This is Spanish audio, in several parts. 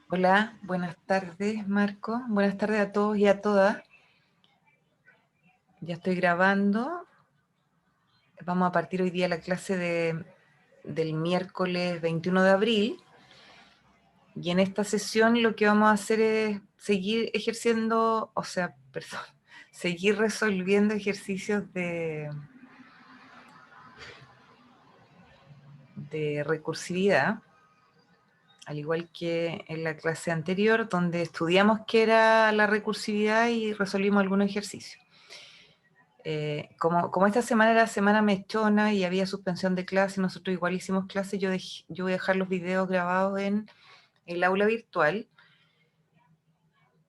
Hola, buenas tardes, Marco. Buenas tardes a todos y a todas. Ya estoy grabando. Vamos a partir hoy día la clase del miércoles 21 de abril. Y en esta sesión lo que vamos a hacer es seguir ejerciendo, perdón, seguir resolviendo ejercicios de recursividad, al igual que en la clase anterior, donde estudiamos qué era la recursividad y resolvimos algunos ejercicios. Como esta semana era semana mechona y había suspensión de clase, nosotros igual hicimos clase, yo voy a dejar los videos grabados en el aula virtual.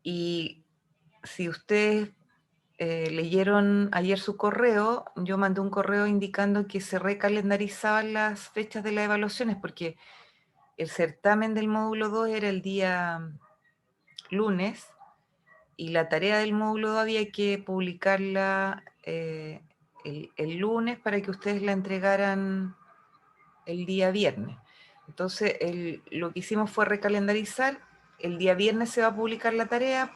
Y si ustedes leyeron ayer su correo, yo mandé un correo indicando que se recalendarizaban las fechas de las evaluaciones, porque el certamen del módulo 2 era el día lunes, y la tarea del módulo 2 había que publicarla el lunes para que ustedes la entregaran el día viernes. Entonces, lo que hicimos fue recalendarizar. El día viernes se va a publicar la tarea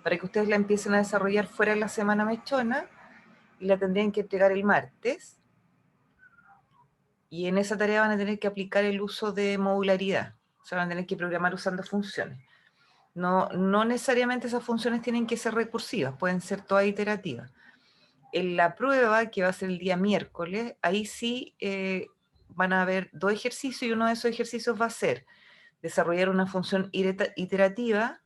para que ustedes la empiecen a desarrollar fuera de la semana mechona, y la tendrían que entregar el martes. Y en esa tarea van a tener que aplicar el uso de modularidad. O sea, van a tener que programar usando funciones. No necesariamente esas funciones tienen que ser recursivas, pueden ser todas iterativas. En la prueba, que va a ser el día miércoles, ahí sí van a haber dos ejercicios, y uno de esos ejercicios va a ser desarrollar una función iterativa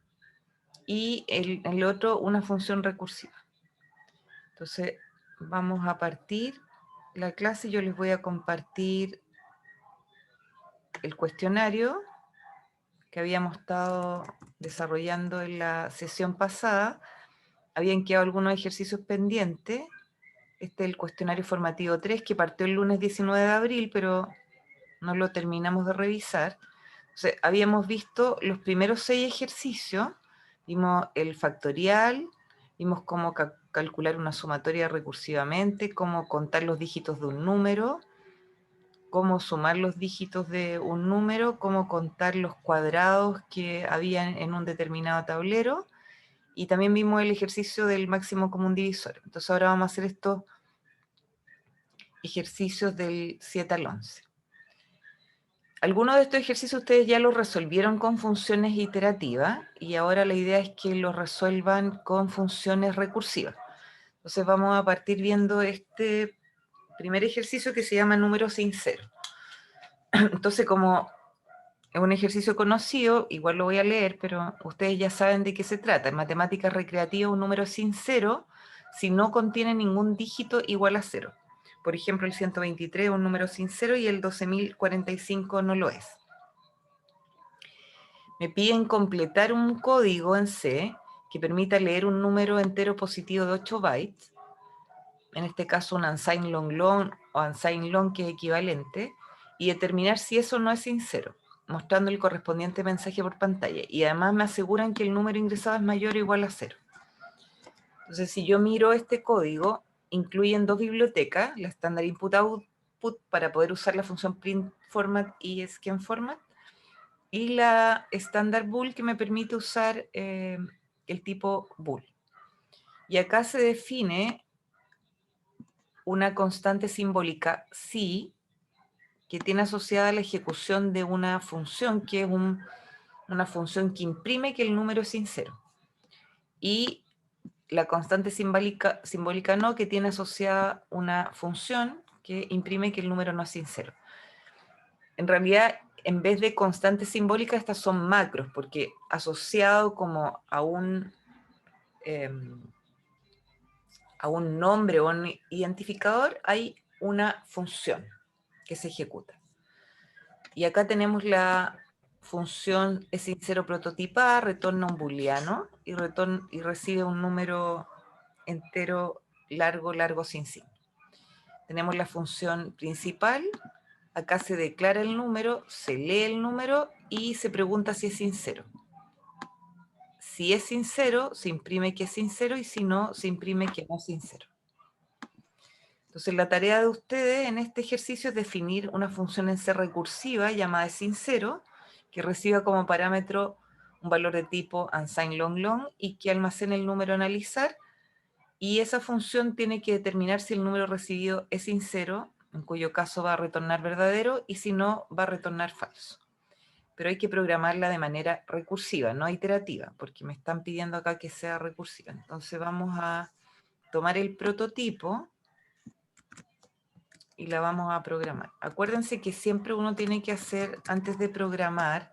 y el otro una función recursiva. Entonces, vamos a partir la clase. Yo les voy a compartir el cuestionario que habíamos estado desarrollando en la sesión pasada. Habían quedado algunos ejercicios pendientes. Este es el cuestionario formativo 3, que partió el lunes 19 de abril, pero no lo terminamos de revisar. Entonces, habíamos visto los primeros 6 ejercicios, vimos el factorial, vimos cómo calcular una sumatoria recursivamente, cómo contar los dígitos de un número, cómo sumar los dígitos de un número, cómo contar los cuadrados que había en un determinado tablero, y también vimos el ejercicio del máximo común divisor. Entonces ahora vamos a hacer estos ejercicios del 7 al 11. Algunos de estos ejercicios ustedes ya los resolvieron con funciones iterativas, y ahora la idea es que los resuelvan con funciones recursivas. Entonces vamos a partir viendo este primer ejercicio que se llama número sin cero. Entonces, como es un ejercicio conocido, igual lo voy a leer, pero ustedes ya saben de qué se trata. En matemáticas recreativas, un número sin cero si no contiene ningún dígito igual a cero. Por ejemplo, el 123 es un número sin cero y el 12.045 no lo es. Me piden completar un código en C que permita leer un número entero positivo de 8 bytes, en este caso un unsigned long long o unsigned long, que es equivalente, y determinar si eso no es sincero, mostrando el correspondiente mensaje por pantalla. Y además me aseguran que el número ingresado es mayor o igual a 0. Entonces, si yo miro este código, incluyen dos bibliotecas, la Standard Input Output para poder usar la función print format y scan format, y la Standard Bool, que me permite usar el tipo bool. Y acá se define una constante simbólica psi, que tiene asociada la ejecución de una función, que es una función que imprime que el número es sincero. Y la constante simbólica no, que tiene asociada una función que imprime que el número no es sincero. En realidad, en vez de constantes simbólicas, estas son macros, porque asociado como a un nombre o un identificador hay una función que se ejecuta. Y acá tenemos la función es sincero prototipada, retorna un booleano y recibe un número entero largo sin signo. Tenemos la función principal, acá se declara el número, se lee el número y se pregunta si es sincero. Si es sincero, se imprime que es sincero, y si no, se imprime que no es sincero. Entonces, la tarea de ustedes en este ejercicio es definir una función en C recursiva llamada sincero, que reciba como parámetro un valor de tipo unsigned long long y que almacene el número a analizar, y esa función tiene que determinar si el número recibido es sincero, en cuyo caso va a retornar verdadero, y si no, va a retornar falso. Pero hay que programarla de manera recursiva, no iterativa, porque me están pidiendo acá que sea recursiva. Entonces vamos a tomar el prototipo y la vamos a programar. Acuérdense que siempre uno tiene que hacer, antes de programar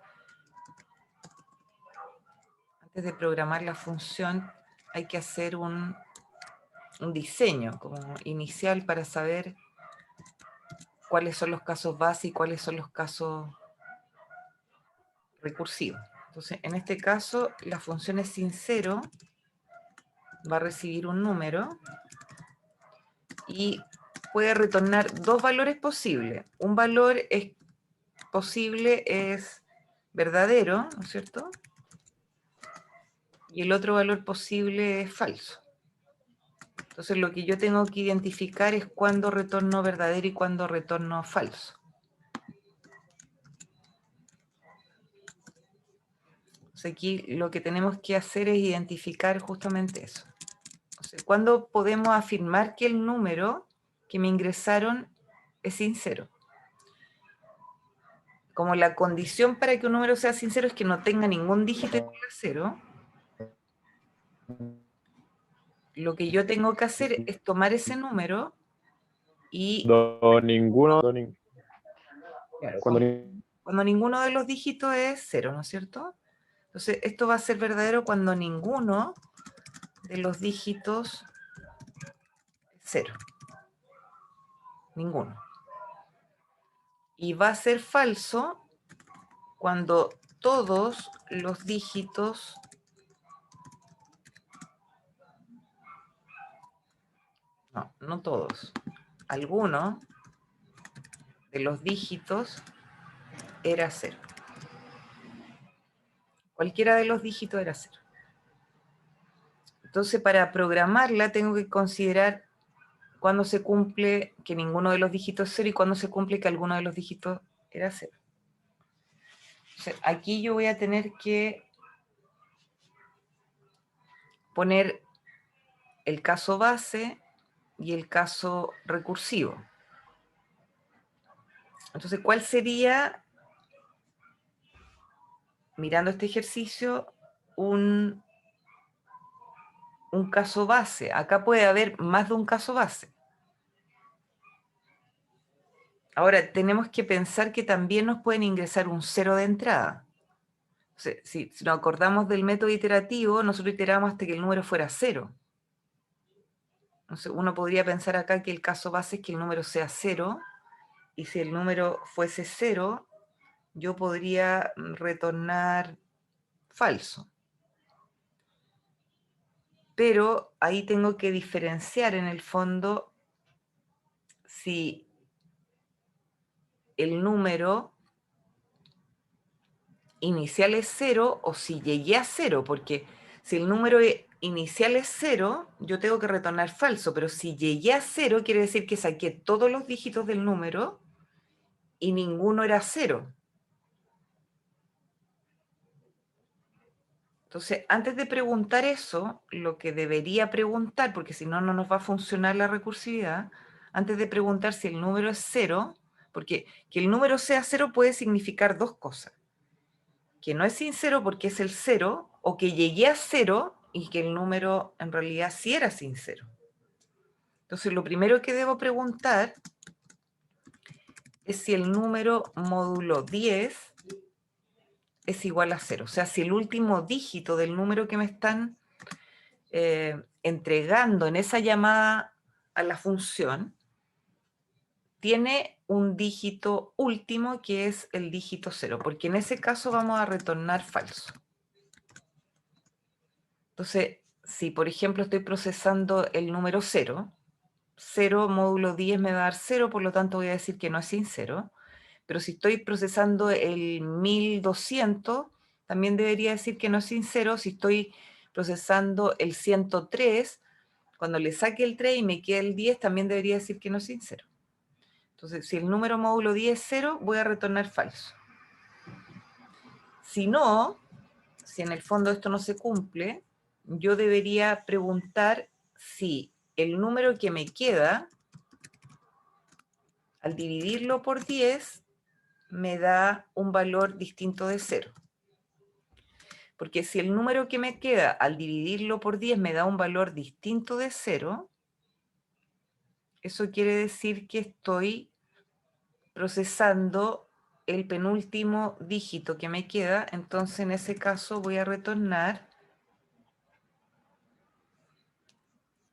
la función, hay que hacer un diseño como inicial para saber cuáles son los casos base y cuáles son los casos recursivos. Entonces, en este caso, la función es sincero, va a recibir un número y puede retornar dos valores posibles. Un valor posible es verdadero, ¿no es cierto? Y el otro valor posible es falso. Entonces, lo que yo tengo que identificar es cuándo retorno verdadero y cuándo retorno falso. Entonces, aquí lo que tenemos que hacer es identificar justamente eso. Entonces, ¿cuándo podemos afirmar que el número que me ingresaron es sincero? Como la condición para que un número sea sincero es que no tenga ningún dígito igual a 0, lo que yo tengo que hacer es tomar ese número y... Claro, cuando ninguno de los dígitos es 0, ¿no es cierto? Entonces, esto va a ser verdadero cuando ninguno de los dígitos es 0. Ninguno. Y va a ser falso cuando todos los dígitos no todos, alguno de los dígitos era 0. Cualquiera de los dígitos era 0. Entonces, para programarla tengo que considerar cuándo se cumple que ninguno de los dígitos es 0 y cuándo se cumple que alguno de los dígitos era 0. Entonces, aquí yo voy a tener que poner el caso base y el caso recursivo. Entonces, ¿cuál sería, mirando este ejercicio, un caso base? Acá puede haber más de un caso base. Ahora, tenemos que pensar que también nos pueden ingresar un 0 de entrada. Si nos acordamos del método iterativo, nosotros iteramos hasta que el número fuera 0. Entonces, uno podría pensar acá que el caso base es que el número sea 0, y si el número fuese 0, yo podría retornar falso. Pero ahí tengo que diferenciar en el fondo si el número inicial es 0 o si llegué a 0, porque si el número inicial es 0, yo tengo que retornar falso, pero si llegué a 0 quiere decir que saqué todos los dígitos del número y ninguno era 0. Entonces, antes de preguntar eso, lo que debería preguntar, porque si no, no nos va a funcionar la recursividad, antes de preguntar si el número es 0, porque que el número sea 0 puede significar dos cosas. Que no es sincero porque es el 0, o que llegué a 0 y que el número en realidad sí era sincero. Entonces, lo primero que debo preguntar es si el número módulo 10 es igual a 0. O sea, si el último dígito del número que me están entregando en esa llamada a la función tiene un dígito último que es el dígito 0, porque en ese caso vamos a retornar falso. Entonces, si por ejemplo estoy procesando el número 0, 0 módulo 10 me va a dar 0, por lo tanto voy a decir que no es sincero. Pero si estoy procesando el 1200, también debería decir que no es sincero. Si estoy procesando el 103, cuando le saque el 3 y me quede el 10, también debería decir que no es sincero. Entonces, si el número módulo 10 es 0, voy a retornar falso. Si no, si en el fondo esto no se cumple, yo debería preguntar si el número que me queda, al dividirlo por 10, me da un valor distinto de 0. Porque si el número que me queda al dividirlo por 10 me da un valor distinto de 0, eso quiere decir que estoy procesando el penúltimo dígito que me queda. Entonces en ese caso voy a retornar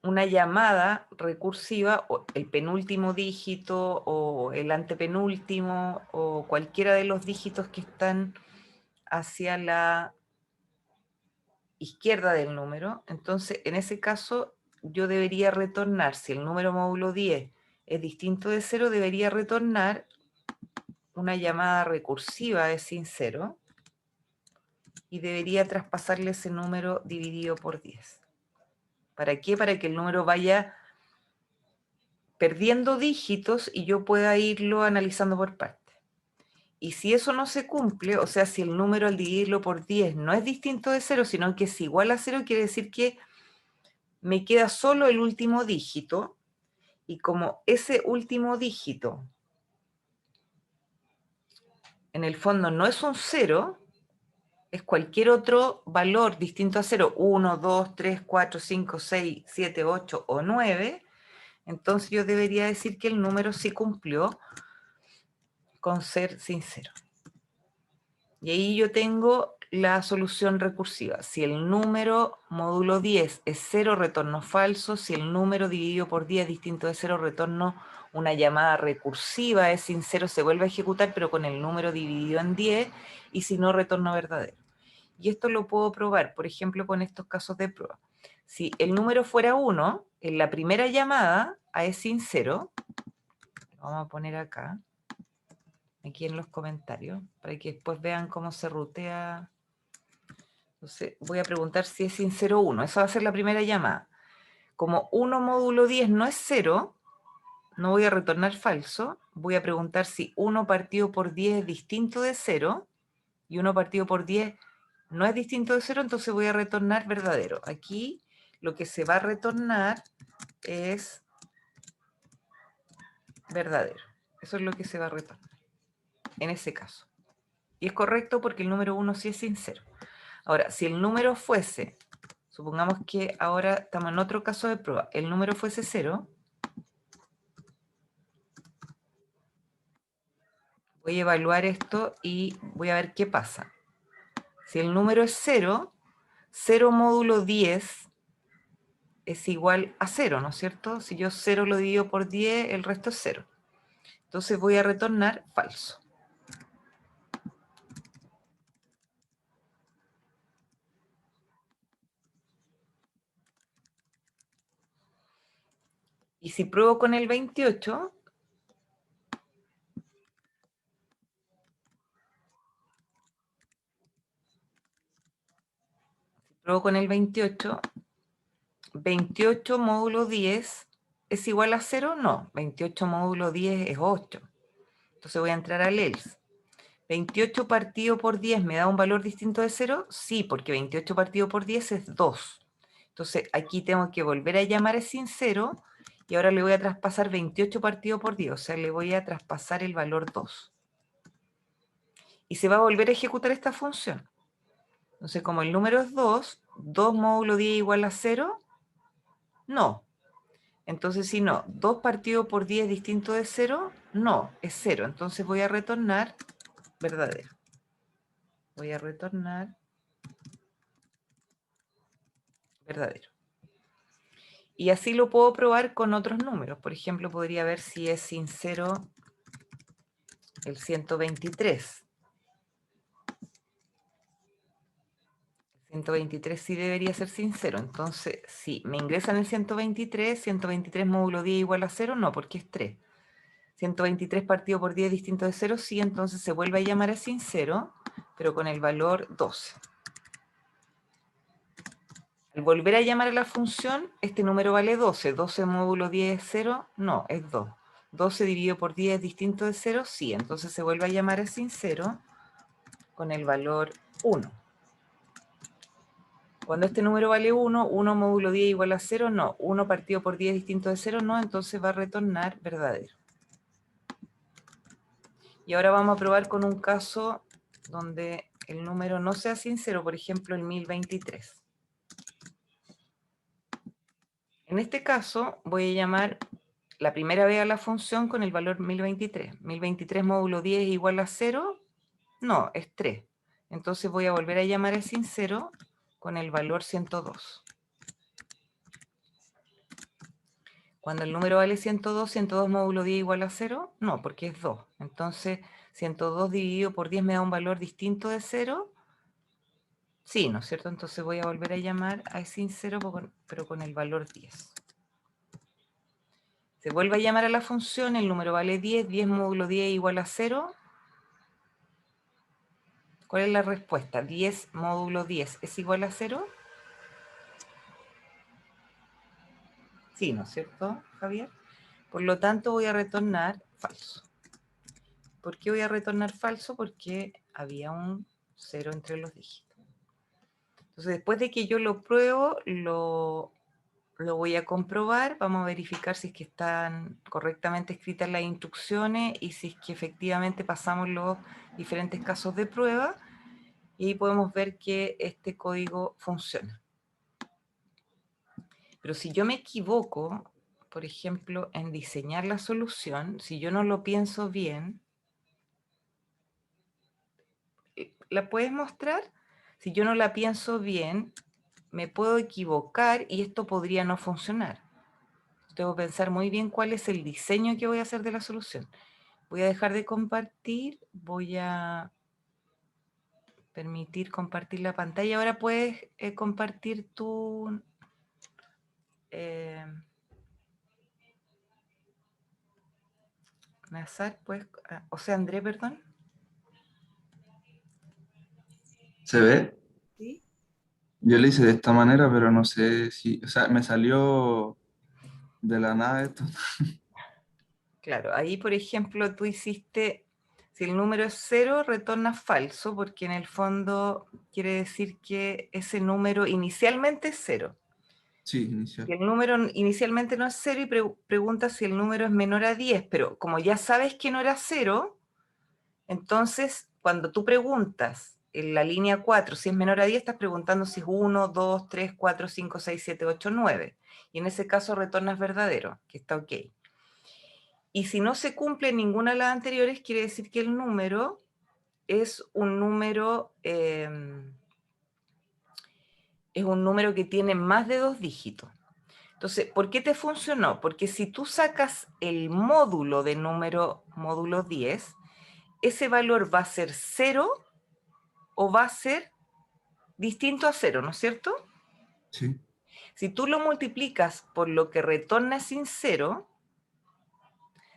una llamada recursiva, o el penúltimo dígito o el antepenúltimo o cualquiera de los dígitos que están hacia la izquierda del número. Entonces, en ese caso, yo debería retornar, si el número módulo 10 es distinto de 0, debería retornar una llamada recursiva de sin 0 y debería traspasarle ese número dividido por 10. ¿Para qué? Para que el número vaya perdiendo dígitos y yo pueda irlo analizando por partes. Y si eso no se cumple, o sea, si el número al dividirlo por 10 no es distinto de 0, sino que es igual a 0, quiere decir que me queda solo el último dígito, y como ese último dígito en el fondo no es un 0, es cualquier otro valor distinto a 0, 1, 2, 3, 4, 5, 6, 7, 8 o 9, entonces yo debería decir que el número sí cumplió con ser sincero. Y ahí yo tengo la solución recursiva. Si el número módulo 10 es 0, retorno falso. Si el número dividido por 10 es distinto de 0, retorno una llamada recursiva es sincero, se vuelve a ejecutar, pero con el número dividido en 10, y si no, retorno verdadero. Y esto lo puedo probar, por ejemplo, con estos casos de prueba. Si el número fuera 1, en la primera llamada a es sincero, vamos a poner acá, aquí en los comentarios, para que después vean cómo se rutea. Entonces voy a preguntar si es sincero 1, esa va a ser la primera llamada. Como 1 módulo 10 no es 0, no voy a retornar falso, voy a preguntar si 1 partido por 10 es distinto de 0, y 1 partido por 10 no es distinto de 0, entonces voy a retornar verdadero. Aquí lo que se va a retornar es verdadero. Eso es lo que se va a retornar en ese caso. Y es correcto porque el número 1 sí es sincero. Ahora, si el número fuese, supongamos que ahora estamos en otro caso de prueba, el número fuese 0, voy a evaluar esto y voy a ver qué pasa. Si el número es 0, 0 módulo 10 es igual a 0, ¿no es cierto? Si yo 0 lo divido por 10, el resto es 0. Entonces voy a retornar falso. Y si pruebo con el 28, pruebo con el 28, 28 módulo 10 es igual a 0, no, 28 módulo 10 es 8. Entonces voy a entrar al else. 28 partido por 10 me da un valor distinto de 0, sí, porque 28 partido por 10 es 2. Entonces aquí tengo que volver a llamar a sincero y ahora le voy a traspasar 28 partido por 10, o sea, le voy a traspasar el valor 2. Y se va a volver a ejecutar esta función. Entonces, como el número es 2, 2 módulo 10 igual a 0, no. Entonces, si no, 2 partido por 10 distinto de 0, no, es 0. Entonces voy a retornar verdadero. Voy a retornar verdadero. Y así lo puedo probar con otros números. Por ejemplo, podría ver si es sincero el 123. 123 sí debería ser sincero. Entonces, si me ingresan el 123, 123 módulo 10 igual a 0, no, porque es 3. 123 partido por 10 distinto de 0, sí, entonces se vuelve a llamar a sincero, pero con el valor 12. Al volver a llamar a la función, este número vale 12. 12 módulo 10 es 0, no, es 2. 12 dividido por 10 es distinto de 0, sí, entonces se vuelve a llamar a sincero con el valor 1. Cuando este número vale 1, 1 módulo 10 igual a 0, no. 1 partido por 10 distinto de 0, no. Entonces va a retornar verdadero. Y ahora vamos a probar con un caso donde el número no sea sincero, por ejemplo el 1023. En este caso voy a llamar la primera vez a la función con el valor 1023. 1023 módulo 10 igual a 0, no, es 3. Entonces voy a volver a llamar a sincero con el valor 102. Cuando el número vale 102, 102 módulo 10 igual a 0, no, porque es 2. Entonces 102 dividido por 10 me da un valor distinto de 0. Sí, ¿no es cierto? Entonces voy a volver a llamar a sincero, pero con el valor 10. Se vuelve a llamar a la función, el número vale 10, 10 módulo 10 igual a 0. ¿Cuál es la respuesta? 10 módulo 10 es igual a 0. Sí, ¿no es cierto, Javier? Por lo tanto voy a retornar falso. ¿Por qué voy a retornar falso? Porque había un 0 entre los dígitos. Entonces después de que yo lo pruebo, lo voy a comprobar, vamos a verificar si es que están correctamente escritas las instrucciones y si es que efectivamente pasamos los diferentes casos de prueba, y ahí podemos ver que este código funciona. Pero si yo me equivoco, por ejemplo, en diseñar la solución, si yo no lo pienso bien, ¿la puedes mostrar? Si yo no la pienso bien, me puedo equivocar y esto podría no funcionar. Debo pensar muy bien cuál es el diseño que voy a hacer de la solución. Voy a dejar de compartir, voy a permitir compartir la pantalla. Ahora puedes compartir tu... Nazar, pues, o sea, André, perdón. ¿Se ve? Sí. Yo lo hice de esta manera, pero no sé si, o sea, me salió de la nada esto. Claro, ahí por ejemplo tú hiciste, si el número es 0, retorna falso, porque en el fondo quiere decir que ese número inicialmente es 0. Sí, Y inicial. el número inicialmente no es 0 y pregunta si el número es menor a 10, pero como ya sabes que no era 0, entonces cuando tú preguntas en la línea 4 si es menor a 10, estás preguntando si es 1, 2, 3, 4, 5, 6, 7, 8, 9. Y en ese caso retornas verdadero, que está ok. Y si no se cumple ninguna de las anteriores, quiere decir que el número es un número, que tiene más de 2 dígitos. Entonces, ¿por qué te funcionó? Porque si tú sacas el módulo de módulo 10, ese valor va a ser 0 o va a ser distinto a 0, ¿no es cierto? Sí. Si tú lo multiplicas por lo que retorna sin 0,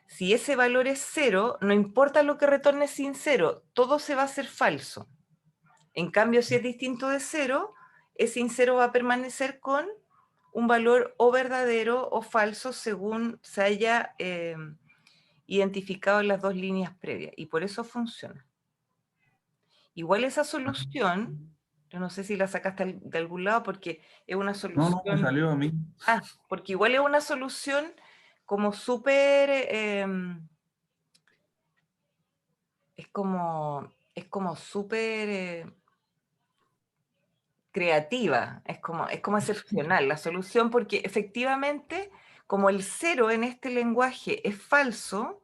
si ese valor es 0, no importa lo que retorne sin 0, todo se va a hacer falso. En cambio, si es distinto de 0, ese in0 va a permanecer con un valor o verdadero o falso según se haya identificado en las dos líneas previas. Y por eso funciona. Igual esa Ah. solución, yo no sé si la sacaste de algún lado porque es una No, no, me solución... salió a mí. porque igual es una solución como súper... es como súper... creativa, es como excepcional la solución, porque efectivamente, como el 0 en este lenguaje es falso,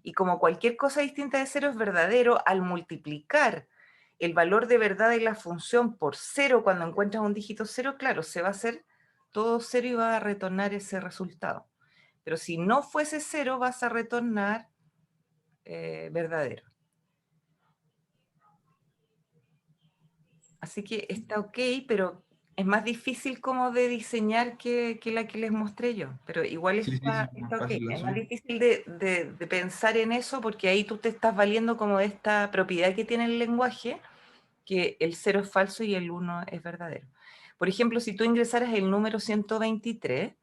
y como cualquier cosa distinta de 0 es verdadero, al multiplicar el valor de verdad de la función por 0 cuando encuentras un dígito 0, claro, se va a hacer todo 0 y va a retornar ese resultado. Pero si no fuese 0, vas a retornar verdadero. Así que está ok, pero es más difícil como de diseñar que la que les mostré yo. Pero igual Sí, sí, está, sí, más está ok. fácil la Es más suya. difícil de pensar en eso porque ahí tú te estás valiendo como de esta propiedad que tiene el lenguaje, que el 0 es falso y el 1 es verdadero. Por ejemplo, si tú ingresaras el número 123,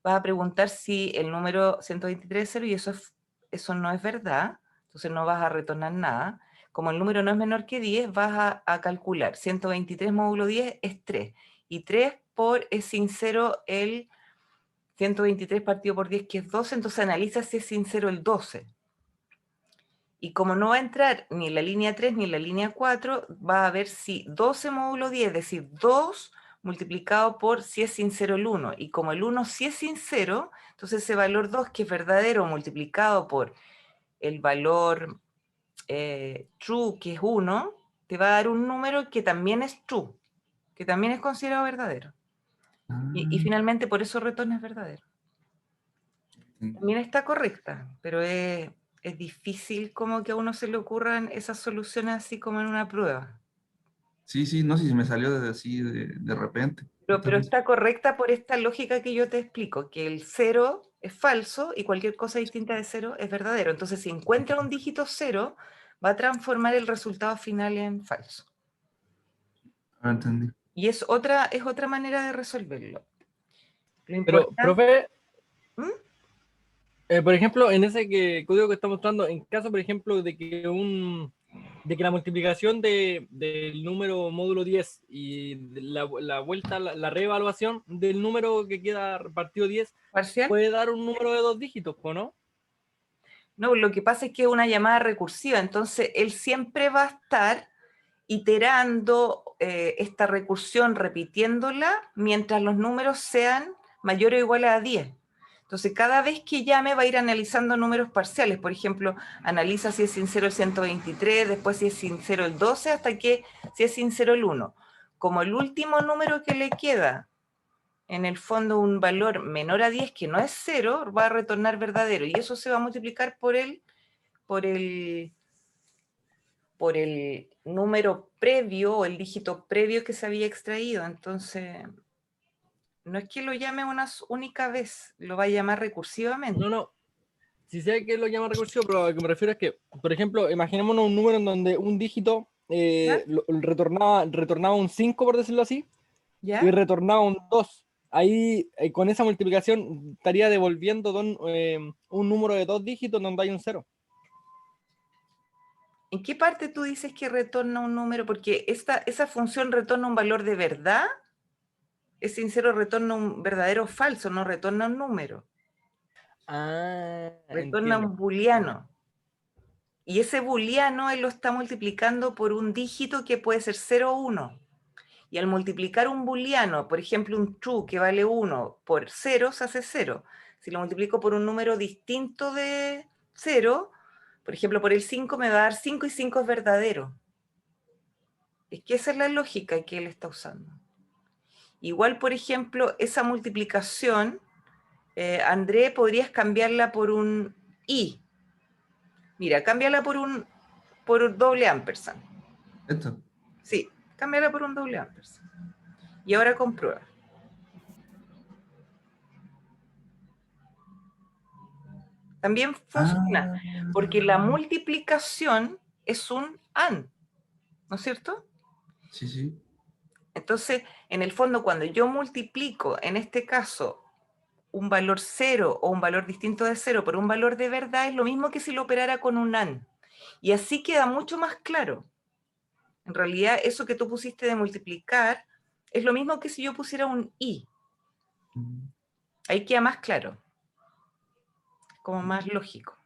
vas a preguntar si el número 123 es 0 y eso no es verdad, entonces no vas a retornar nada. Como el número no es menor que 10, vas a calcular 123 módulo 10 es 3. y 3 por es sincero el 123 partido por 10, que es 12, entonces analiza si es sincero el 12. Y como no va a entrar ni en la línea 3 ni en la línea 4, va a ver si 12 módulo 10, es decir, 2 multiplicado por si es sincero el 1. Y como el 1 sí es sincero, entonces ese valor 2, que es verdadero, multiplicado por el valor true, que es 1, te va a dar un número que también es true, que también es considerado verdadero. Y Ah, finalmente por eso retorno es verdadero. entiendo. También está correcta, pero es difícil como que a uno se le ocurran esas soluciones así como en una prueba. Sí, sí, no sé si me salió desde así de repente. Pero Entonces, está correcta por esta lógica que yo te explico, que el 0 es falso y cualquier cosa distinta de 0 es verdadero. Entonces, si encuentra un dígito 0, va a transformar el resultado final en falso. ahora entendí. Y es otra manera de resolverlo. Lo Pero, importante... profe, ¿Mm? por ejemplo, en ese código que está mostrando, en caso, por ejemplo, de que la multiplicación del número módulo 10 y la vuelta, la reevaluación del número que queda repartido 10 ¿Parcial? puede dar un número de 2 dígitos, ¿o no? No, lo que pasa es que es una llamada recursiva, entonces él siempre va a estar iterando esta recursión, repitiéndola, mientras los números sean mayores o iguales a 10. Entonces, cada vez que llame va a ir analizando números parciales. Por ejemplo, analiza si es sincero el 123, después si es sincero el 12, hasta que si es sincero el 1. Como el último número que le queda, en el fondo un valor menor a 10, que no es 0, va a retornar verdadero. Y eso se va a multiplicar por el número previo o el dígito previo que se había extraído. Entonces, no es que lo llame una única vez, lo va a llamar recursivamente. No, no. Si sé que lo llama recursivo, pero a lo que me refiero es que, por ejemplo, imaginémonos un número en donde un dígito ¿Ya? retornaba un 5, por decirlo así, y ¿Ya? retornaba un 2. Ahí, con esa multiplicación, estaría devolviendo un número de 2 dígitos donde hay un 0. ¿En qué parte tú dices que retorna un número? Porque esa función retorna un valor de verdad. Es sincero, retorna un verdadero o falso, no retorna un número. Ah, Retorna entiendo. un booleano. Y ese booleano él lo está multiplicando por un dígito que puede ser 0 o 1. Y al multiplicar un booleano, por ejemplo un true que vale 1 por 0, se hace 0. Si lo multiplico por un número distinto de 0, por ejemplo por el 5, me va a dar 5 y 5 es verdadero. Es que esa es la lógica que él está usando. Igual, por ejemplo, esa multiplicación, André, podrías cambiarla por un i. Mira, cámbiala por un doble ampersand. Esto. Sí, cámbiala por un doble ampersand. Y ahora comprueba. También funciona, Ah, porque la multiplicación es un AND, ¿no es cierto? sí, sí. Entonces, en el fondo, cuando yo multiplico, en este caso, un valor 0 o un valor distinto de 0 por un valor de verdad, es lo mismo que si lo operara con un AND. Y así queda mucho más claro. En realidad, eso que tú pusiste de multiplicar es lo mismo que si yo pusiera un i. Mm. Ahí queda más claro, como más lógico.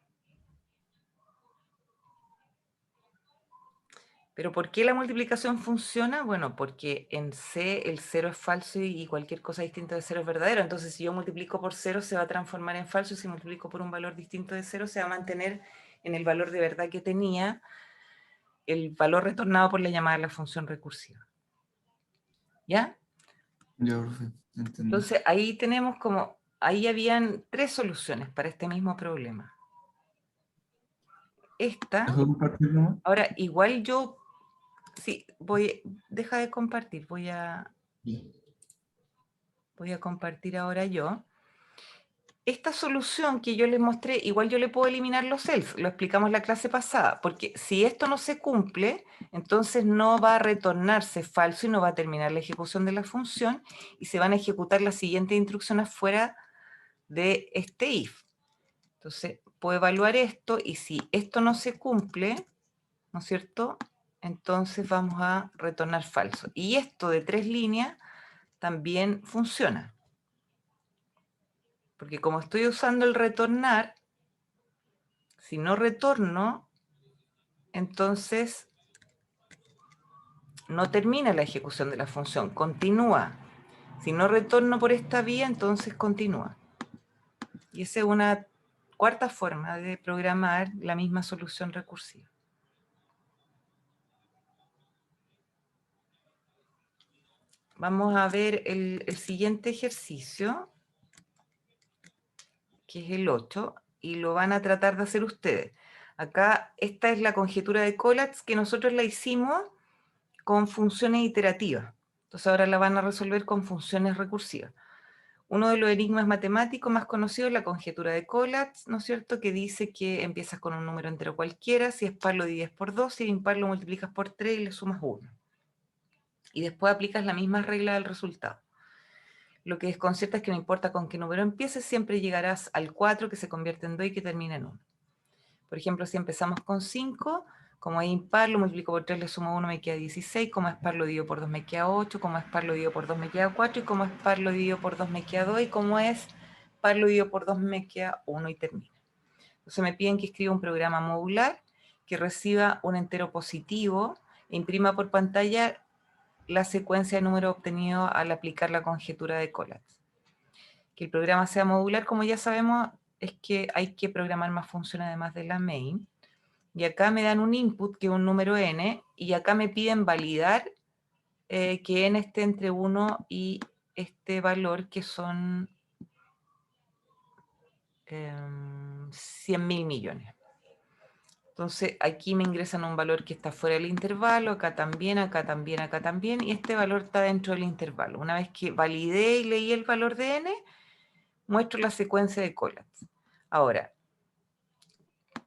¿Pero por qué la multiplicación funciona? Bueno, porque en C el 0 es falso y cualquier cosa distinta de 0 es verdadero. Entonces, si yo multiplico por 0, se va a transformar en falso. Y si multiplico por un valor distinto de 0, se va a mantener en el valor de verdad que tenía el valor retornado por la llamada de la función recursiva. ¿Ya? Ya, profe, entendí. Entonces, ahí tenemos ahí habían 3 soluciones para este mismo problema. Esta, ¿Dejo de compartir nomás? ahora igual yo, sí, deja de compartir, Ya. voy a compartir ahora yo. Esta solución que yo les mostré, igual yo le puedo eliminar los else, lo explicamos la clase pasada, porque si esto no se cumple, entonces no va a retornarse falso y no va a terminar la ejecución de la función y se van a ejecutar las siguientes instrucciones fuera de este if. Entonces, puedo evaluar esto y si esto no se cumple, ¿no es cierto? Entonces vamos a retornar falso. Y esto de 3 líneas también funciona. Porque como estoy usando el retornar, si no retorno, entonces no termina la ejecución de la función, continúa. Si no retorno por esta vía, entonces continúa. Y esa es una cuarta forma de programar la misma solución recursiva. Vamos a ver el siguiente ejercicio, que es el 8, y lo van a tratar de hacer ustedes. Acá, esta es la conjetura de Collatz que nosotros la hicimos con funciones iterativas. Entonces ahora la van a resolver con funciones recursivas. Uno de los enigmas matemáticos más conocidos es la conjetura de Collatz, ¿no es cierto?, que dice que empiezas con un número entero cualquiera, si es par lo divides por 2, si es impar lo multiplicas por 3 y le sumas 1. Y después aplicas la misma regla del resultado. Lo que desconcierta es que no importa con qué número empieces, siempre llegarás al 4 que se convierte en 2 y que termina en 1. Por ejemplo, si empezamos con 5, como es impar, lo multiplico por 3, le sumo 1, me queda 16, como es par, lo divido por 2, me queda 8, como es par, lo divido por 2, me queda 4, y como es par, lo divido por 2, me queda 2, y como es par, lo divido por 2, me queda 1 y termina. Entonces me piden que escriba un programa modular que reciba un entero positivo e imprima por pantalla la secuencia de números obtenidos al aplicar la conjetura de Collatz. Que el programa sea modular, como ya sabemos, es que hay que programar más funciones además de la main. Y acá me dan un input, que es un número n, y acá me piden validar que n esté entre 1 y este valor, que son 100.000 millones. Entonces aquí me ingresan un valor que está fuera del intervalo, acá también, acá también, acá también, y este valor está dentro del intervalo. Una vez que validé y leí el valor de n, muestro la secuencia de Collatz. Ahora,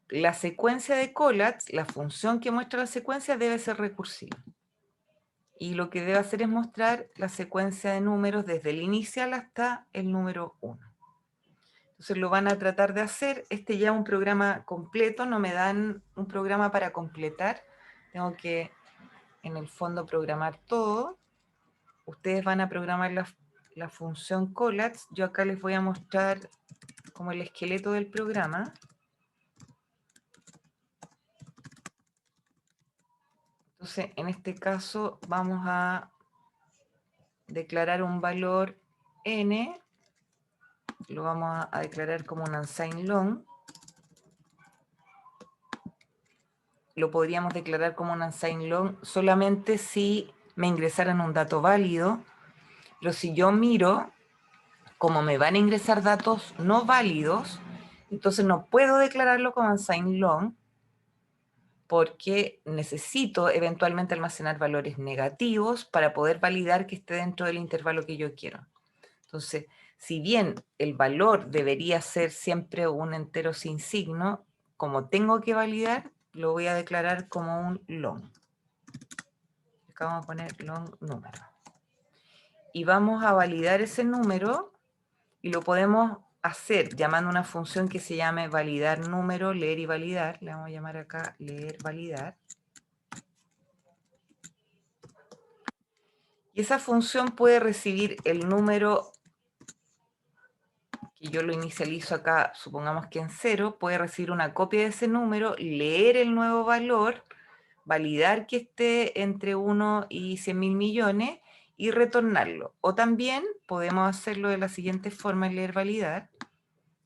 la secuencia de Collatz, la función que muestra la secuencia, debe ser recursiva. Y lo que debe hacer es mostrar la secuencia de números desde el inicial hasta el número 1. Entonces lo van a tratar de hacer. Este ya es un programa completo, no me dan un programa para completar. Tengo que, en el fondo, programar todo. Ustedes van a programar la función Collatz. Yo acá les voy a mostrar como el esqueleto del programa. Entonces, en este caso, vamos a declarar un valor n, lo vamos a declarar como un unsigned long. Lo podríamos declarar como un unsigned long solamente si me ingresaran un dato válido, pero si yo miro, como me van a ingresar datos no válidos, entonces no puedo declararlo como unsigned long, porque necesito eventualmente almacenar valores negativos para poder validar que esté dentro del intervalo que yo quiero. Entonces, si bien el valor debería ser siempre un entero sin signo, como tengo que validar, lo voy a declarar como un long. Acá vamos a poner long número. Y vamos a validar ese número y lo podemos hacer llamando una función que se llame validar número, leer y validar. Le vamos a llamar acá leer, validar. Y esa función puede recibir el número que yo lo inicializo acá, supongamos que en 0, puede recibir una copia de ese número, leer el nuevo valor, validar que esté entre 1 y 100.000 millones y retornarlo. O también podemos hacerlo de la siguiente forma, leer, validar,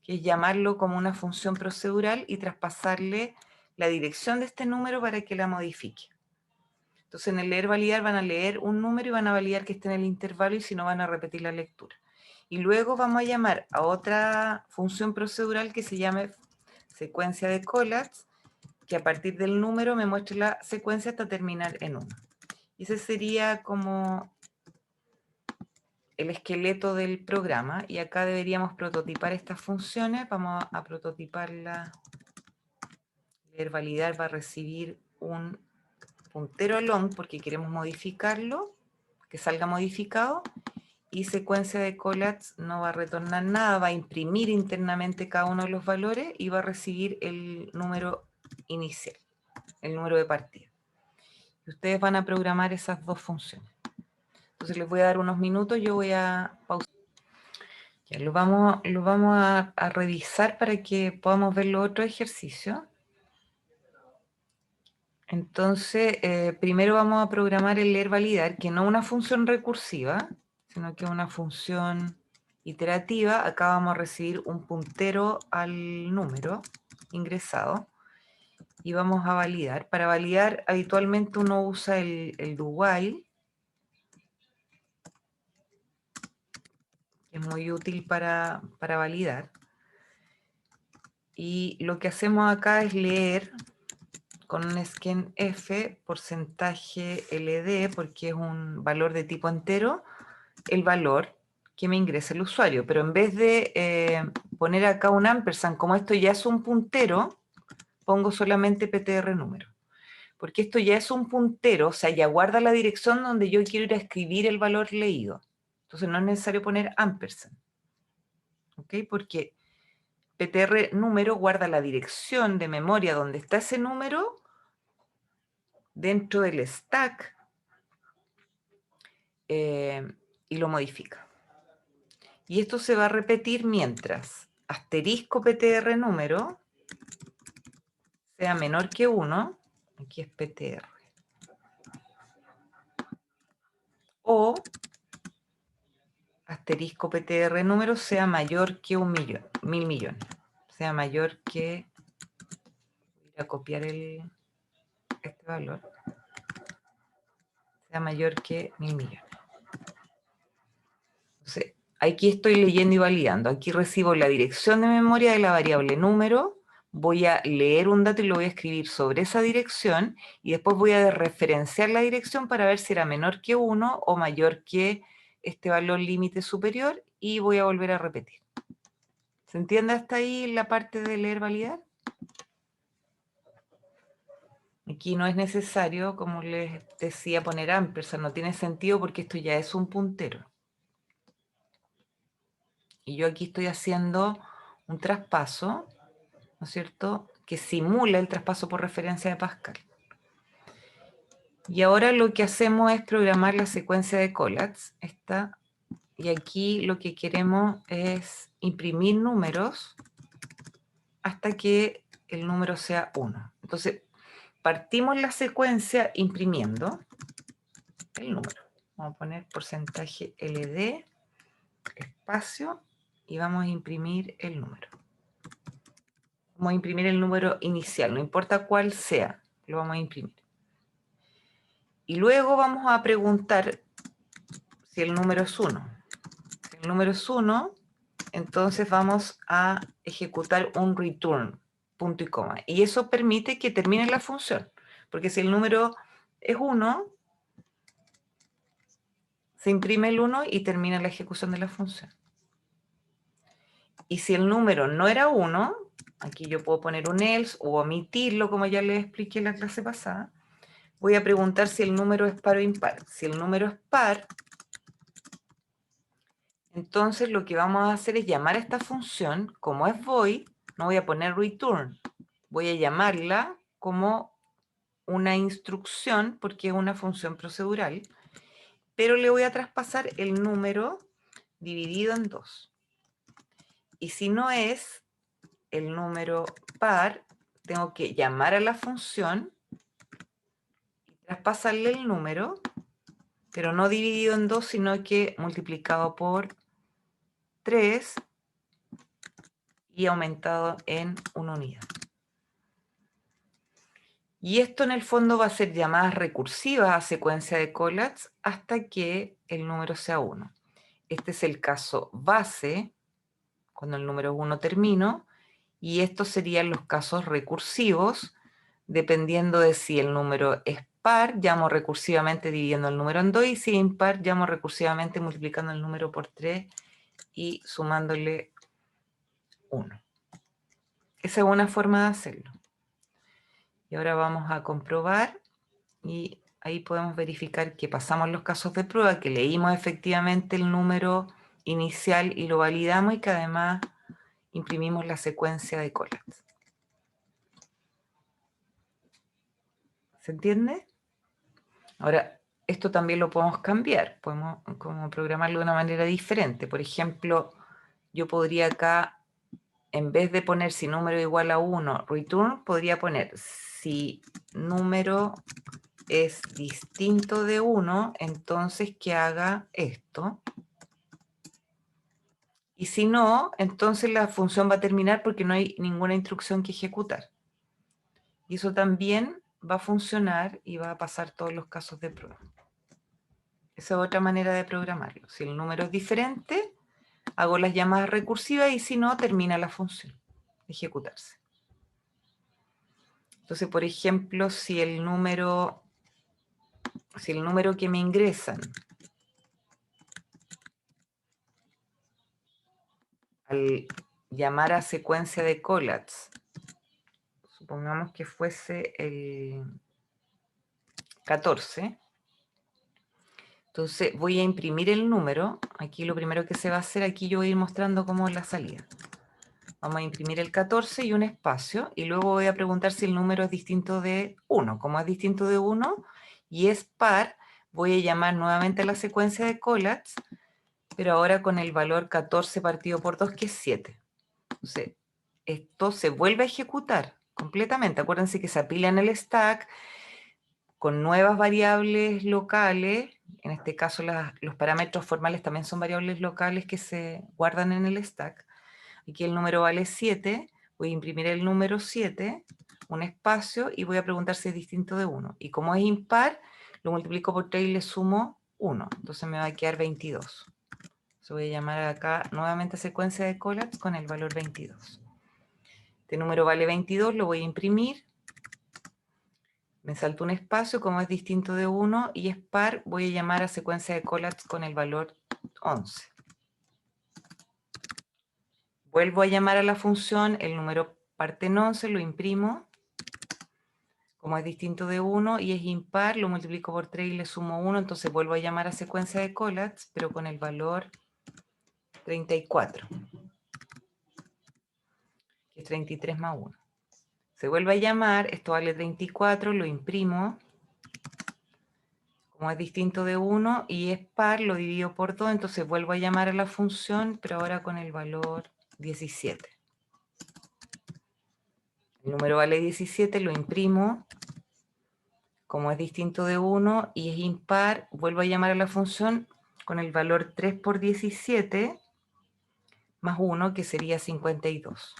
que es llamarlo como una función procedural y traspasarle la dirección de este número para que la modifique. Entonces en el leer, validar van a leer un número y van a validar que esté en el intervalo, y si no van a repetir la lectura. Y luego vamos a llamar a otra función procedural que se llame secuencia de Collatz, que a partir del número me muestre la secuencia hasta terminar en 1. Y ese sería como el esqueleto del programa. Y acá deberíamos prototipar estas funciones. Vamos a prototiparla. Leer, validar va a recibir un puntero long porque queremos modificarlo, que salga modificado. Y secuencia de Collatz no va a retornar nada, va a imprimir internamente cada uno de los valores y va a recibir el número inicial, el número de partida. Y ustedes van a programar esas dos funciones. Entonces les voy a dar unos minutos, yo voy a pausar. Ya, lo vamos a revisar para que podamos ver los otros ejercicios. Entonces, primero vamos a programar el leer validar, que no es una función recursiva, sino que es una función iterativa. Acá vamos a recibir un puntero al número ingresado y vamos a validar. Para validar, habitualmente uno usa el do while, que es muy útil para validar. Y lo que hacemos acá es leer con un scanf porcentaje LD, porque es un valor de tipo entero, el valor que me ingresa el usuario. Pero en vez de poner acá un ampersand, como esto ya es un puntero, pongo solamente ptr número. Porque esto ya es un puntero, o sea, ya guarda la dirección donde yo quiero ir a escribir el valor leído. Entonces no es necesario poner ampersand. ¿Ok? Porque ptr número guarda la dirección de memoria donde está ese número dentro del stack y lo modifica. Y esto se va a repetir mientras asterisco ptr número sea menor que 1, aquí es ptr, o asterisco ptr número sea mayor que 1.000 millones, sea mayor que, voy a copiar este valor, sea mayor que 1.000 millones. Entonces, aquí estoy leyendo y validando. Aquí recibo la dirección de memoria de la variable número, voy a leer un dato y lo voy a escribir sobre esa dirección y después voy a referenciar la dirección para ver si era menor que 1 o mayor que este valor límite superior y voy a volver a repetir. ¿Se entiende hasta ahí la parte de leer validar? Aquí no es necesario, como les decía, poner ampersand, no tiene sentido porque esto ya es un puntero. Y yo aquí estoy haciendo un traspaso, ¿no es cierto?, que simula el traspaso por referencia de Pascal. Y ahora lo que hacemos es programar la secuencia de Collatz, esta, y aquí lo que queremos es imprimir números hasta que el número sea 1. Entonces, partimos la secuencia imprimiendo el número. Vamos a poner porcentaje LD, espacio, y vamos a imprimir el número. Vamos a imprimir el número inicial, no importa cuál sea, lo vamos a imprimir. Y luego vamos a preguntar si el número es 1. Si el número es 1, entonces vamos a ejecutar un return, punto y coma. Y eso permite que termine la función. Porque si el número es 1, se imprime el 1 y termina la ejecución de la función. Y si el número no era 1, aquí yo puedo poner un else o omitirlo, como ya les expliqué en la clase pasada. Voy a preguntar si el número es par o impar. Si el número es par, entonces lo que vamos a hacer es llamar a esta función, como es void, no voy a poner return, voy a llamarla como una instrucción, porque es una función procedural, pero le voy a traspasar el número dividido en 2. Y si no es el número par, tengo que llamar a la función y traspasarle el número, pero no dividido en 2, sino que multiplicado por 3 y aumentado en una unidad. Y esto en el fondo va a ser llamadas recursivas a secuencia de Collatz hasta que el número sea 1. Este es el caso base, cuando el número es 1 termino, y estos serían los casos recursivos, dependiendo de si el número es par, llamo recursivamente dividiendo el número en 2, y si es impar, llamo recursivamente multiplicando el número por 3 y sumándole 1. Esa es una forma de hacerlo. Y ahora vamos a comprobar y ahí podemos verificar que pasamos los casos de prueba, que leímos efectivamente el número inicial y lo validamos y que además imprimimos la secuencia de Collatz. ¿Se entiende? Ahora, esto también lo podemos cambiar, podemos como programarlo de una manera diferente. Por ejemplo, yo podría acá, en vez de poner si número igual a 1, return, podría poner si número es distinto de 1, entonces que haga esto. Y si no, entonces la función va a terminar porque no hay ninguna instrucción que ejecutar. Y eso también va a funcionar y va a pasar todos los casos de prueba. Esa es otra manera de programarlo. Si el número es diferente, hago las llamadas recursivas y si no, termina la función de ejecutarse. Entonces, por ejemplo, si el número que me ingresan al llamar a secuencia de Collatz, supongamos que fuese el 14, entonces voy a imprimir el número. Aquí lo primero que se va a hacer, aquí yo voy a ir mostrando cómo es la salida. Vamos a imprimir el 14 y un espacio, y luego voy a preguntar si el número es distinto de 1. Como es distinto de 1 y es par, voy a llamar nuevamente a la secuencia de Collatz, pero ahora con el valor 14 partido por 2, que es 7. Entonces, esto se vuelve a ejecutar completamente. Acuérdense que se apila en el stack con nuevas variables locales. En este caso, los parámetros formales también son variables locales que se guardan en el stack. Aquí el número vale 7, voy a imprimir el número 7, un espacio, y voy a preguntar si es distinto de 1. Y como es impar, lo multiplico por 3 y le sumo 1. Entonces me va a quedar 22. Entonces voy a llamar acá nuevamente a secuencia de Collatz con el valor 22. Este número vale 22, lo voy a imprimir. Me salto un espacio, como es distinto de 1 y es par, voy a llamar a secuencia de Collatz con el valor 11. Vuelvo a llamar a la función, el número parte en 11, lo imprimo. Como es distinto de 1 y es impar, lo multiplico por 3 y le sumo 1, entonces vuelvo a llamar a secuencia de Collatz, pero con el valor 34, que es 33 más 1. Se vuelve a llamar, esto vale 34, lo imprimo. Como es distinto de 1 y es par, lo divido por 2, entonces vuelvo a llamar a la función, pero ahora con el valor 17. El número vale 17, lo imprimo. Como es distinto de 1 y es impar, vuelvo a llamar a la función con el valor 3 por 17 más 1, que sería 52.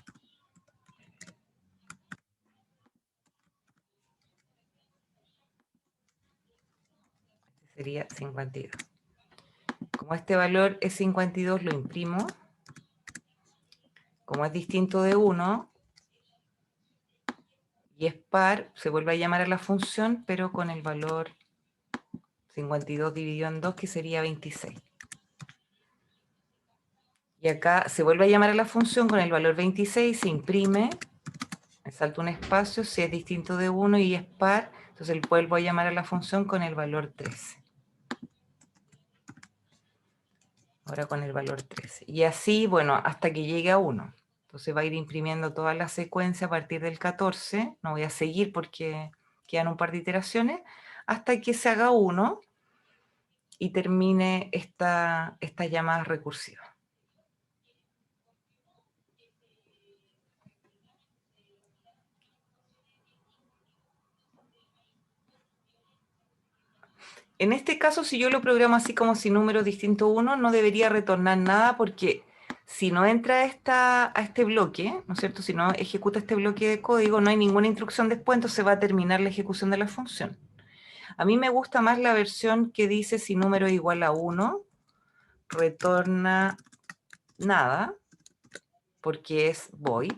Sería 52. Como este valor es 52, lo imprimo. Como es distinto de 1 y es par, se vuelve a llamar a la función, pero con el valor 52 dividido en 2, que sería 26. Y acá se vuelve a llamar a la función con el valor 26, se imprime, me salto un espacio, si es distinto de 1 y es par, entonces vuelvo a llamar a la función con el valor 13. Ahora con el valor 13. Y así, bueno, hasta que llegue a 1. Entonces va a ir imprimiendo toda la secuencia a partir del 14. No voy a seguir porque quedan un par de iteraciones, hasta que se haga 1 y termine esta llamada recursiva. En este caso, si yo lo programo así como si número distinto 1, no debería retornar nada, porque si no entra a este bloque, ¿no es cierto? Si no ejecuta este bloque de código, no hay ninguna instrucción después, entonces va a terminar la ejecución de la función. A mí me gusta más la versión que dice si número es igual a 1, retorna nada, porque es void,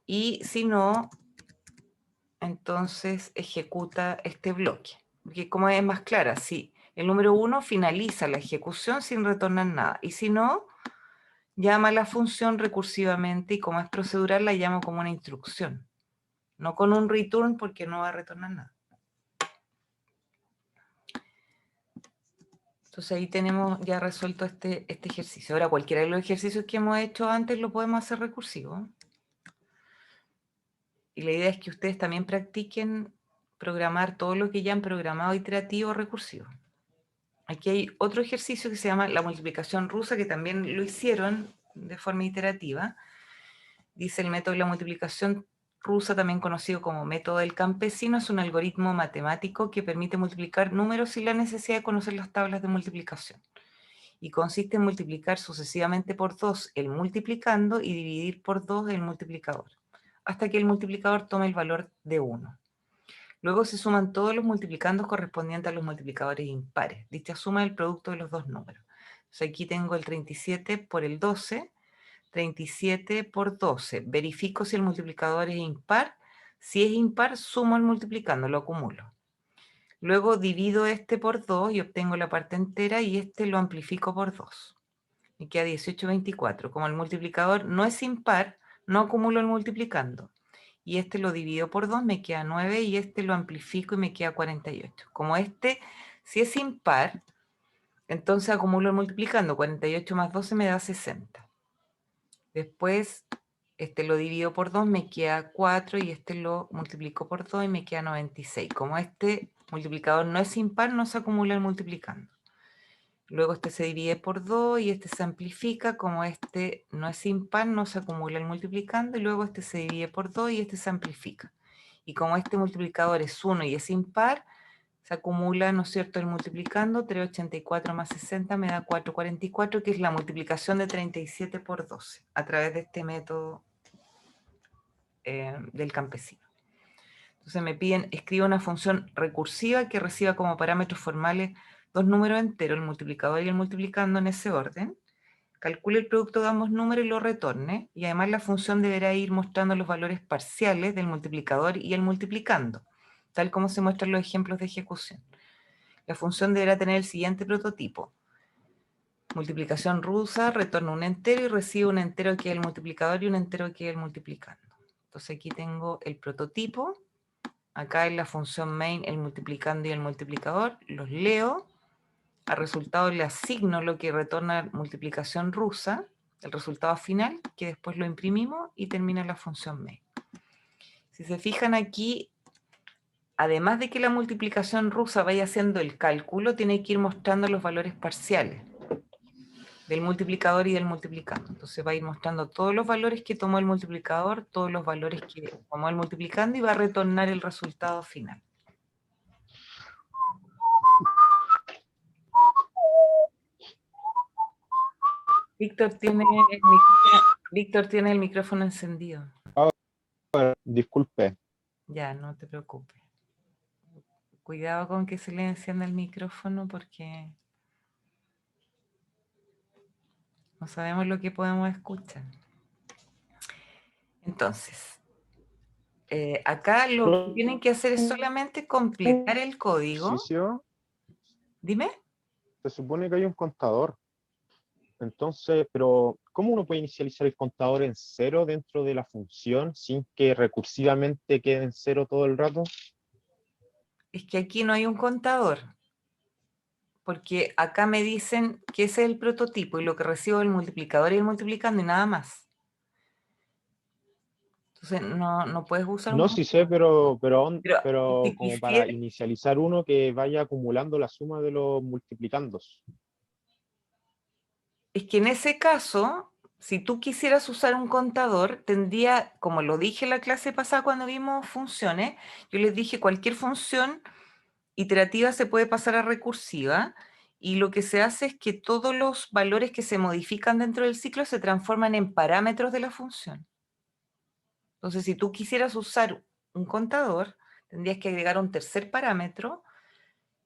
y si no, entonces ejecuta este bloque. Porque como es más clara, si el número 1 finaliza la ejecución sin retornar nada, y si no, llama a la función recursivamente, y como es procedural, la llamo como una instrucción, no con un return, porque no va a retornar nada. Entonces ahí tenemos ya resuelto este ejercicio. Ahora, cualquiera de los ejercicios que hemos hecho antes lo podemos hacer recursivo. Y la idea es que ustedes también practiquen programar todo lo que ya han programado iterativo o recursivo. Aquí hay otro ejercicio que se llama la multiplicación rusa, que también lo hicieron de forma iterativa. Dice el método de la multiplicación rusa, también conocido como método del campesino, es un algoritmo matemático que permite multiplicar números sin la necesidad de conocer las tablas de multiplicación. Y consiste en multiplicar sucesivamente por 2 el multiplicando y dividir por 2 el multiplicador, hasta que el multiplicador tome el valor de 1. Luego se suman todos los multiplicandos correspondientes a los multiplicadores impares. Dicha suma es el producto de los dos números. Entonces aquí tengo el 37 por el 12, 37 por 12. Verifico si el multiplicador es impar. Si es impar, sumo el multiplicando, lo acumulo. Luego divido este por 2 y obtengo la parte entera y este lo amplifico por 2. Me queda 18/24. Como el multiplicador no es impar, no acumulo el multiplicando. Y este lo divido por 2, me queda 9 y este lo amplifico y me queda 48. Como este, si es impar, entonces acumulo el multiplicando. 48 más 12 me da 60. Después, este lo divido por 2, me queda 4 y este lo multiplico por 2 y me queda 96. Como este multiplicador no es impar, no se acumula el multiplicando. Luego este se divide por 2 y este se amplifica. Como este no es impar, no se acumula el multiplicando. Y luego este se divide por 2 y este se amplifica. Y como este multiplicador es 1 y es impar, se acumula, ¿no es cierto?, el multiplicando. 384 más 60 me da 444, que es la multiplicación de 37 por 12, a través de este método del campesino. Entonces me piden, escriba una función recursiva que reciba como parámetros formales dos números enteros, el multiplicador y el multiplicando en ese orden. Calcule el producto de ambos números y lo retorne. Y además la función deberá ir mostrando los valores parciales del multiplicador y el multiplicando, tal como se muestran los ejemplos de ejecución. La función deberá tener el siguiente prototipo. Multiplicación rusa, retorna un entero y recibe un entero que es el multiplicador y un entero que es el multiplicando. Entonces aquí tengo el prototipo. Acá en la función main el multiplicando y el multiplicador. Los leo. Al resultado le asigno lo que retorna multiplicación rusa, el resultado final, que después lo imprimimos y termina la función main. Si se fijan aquí, además de que la multiplicación rusa vaya haciendo el cálculo, tiene que ir mostrando los valores parciales del multiplicador y del multiplicando. Entonces va a ir mostrando todos los valores que tomó el multiplicador, todos los valores que tomó el multiplicando y va a retornar el resultado final. Víctor tiene el micrófono encendido. Disculpe. Ya, no te preocupes. Cuidado con que se le encienda el micrófono porque no sabemos lo que podemos escuchar. Entonces, acá lo que tienen que hacer es solamente completar el código. Ejercicio, Dime. se supone que hay un contador. Entonces, pero ¿cómo uno puede inicializar el contador en 0 dentro de la función sin que recursivamente quede en 0 todo el rato? Es que aquí no hay un contador, porque acá me dicen que ese es el prototipo y lo que recibo es el multiplicador y el multiplicando y nada más. Entonces no puedes usar un No, sí sé, pero si como para quisiera, inicializar uno que vaya acumulando la suma de los multiplicandos. es que en ese caso, si tú quisieras usar un contador, tendría, como lo dije en la clase pasada cuando vimos funciones, yo les dije cualquier función iterativa se puede pasar a recursiva y lo que se hace es que todos los valores que se modifican dentro del ciclo se transforman en parámetros de la función. Entonces, si tú quisieras usar un contador, tendrías que agregar un tercer parámetro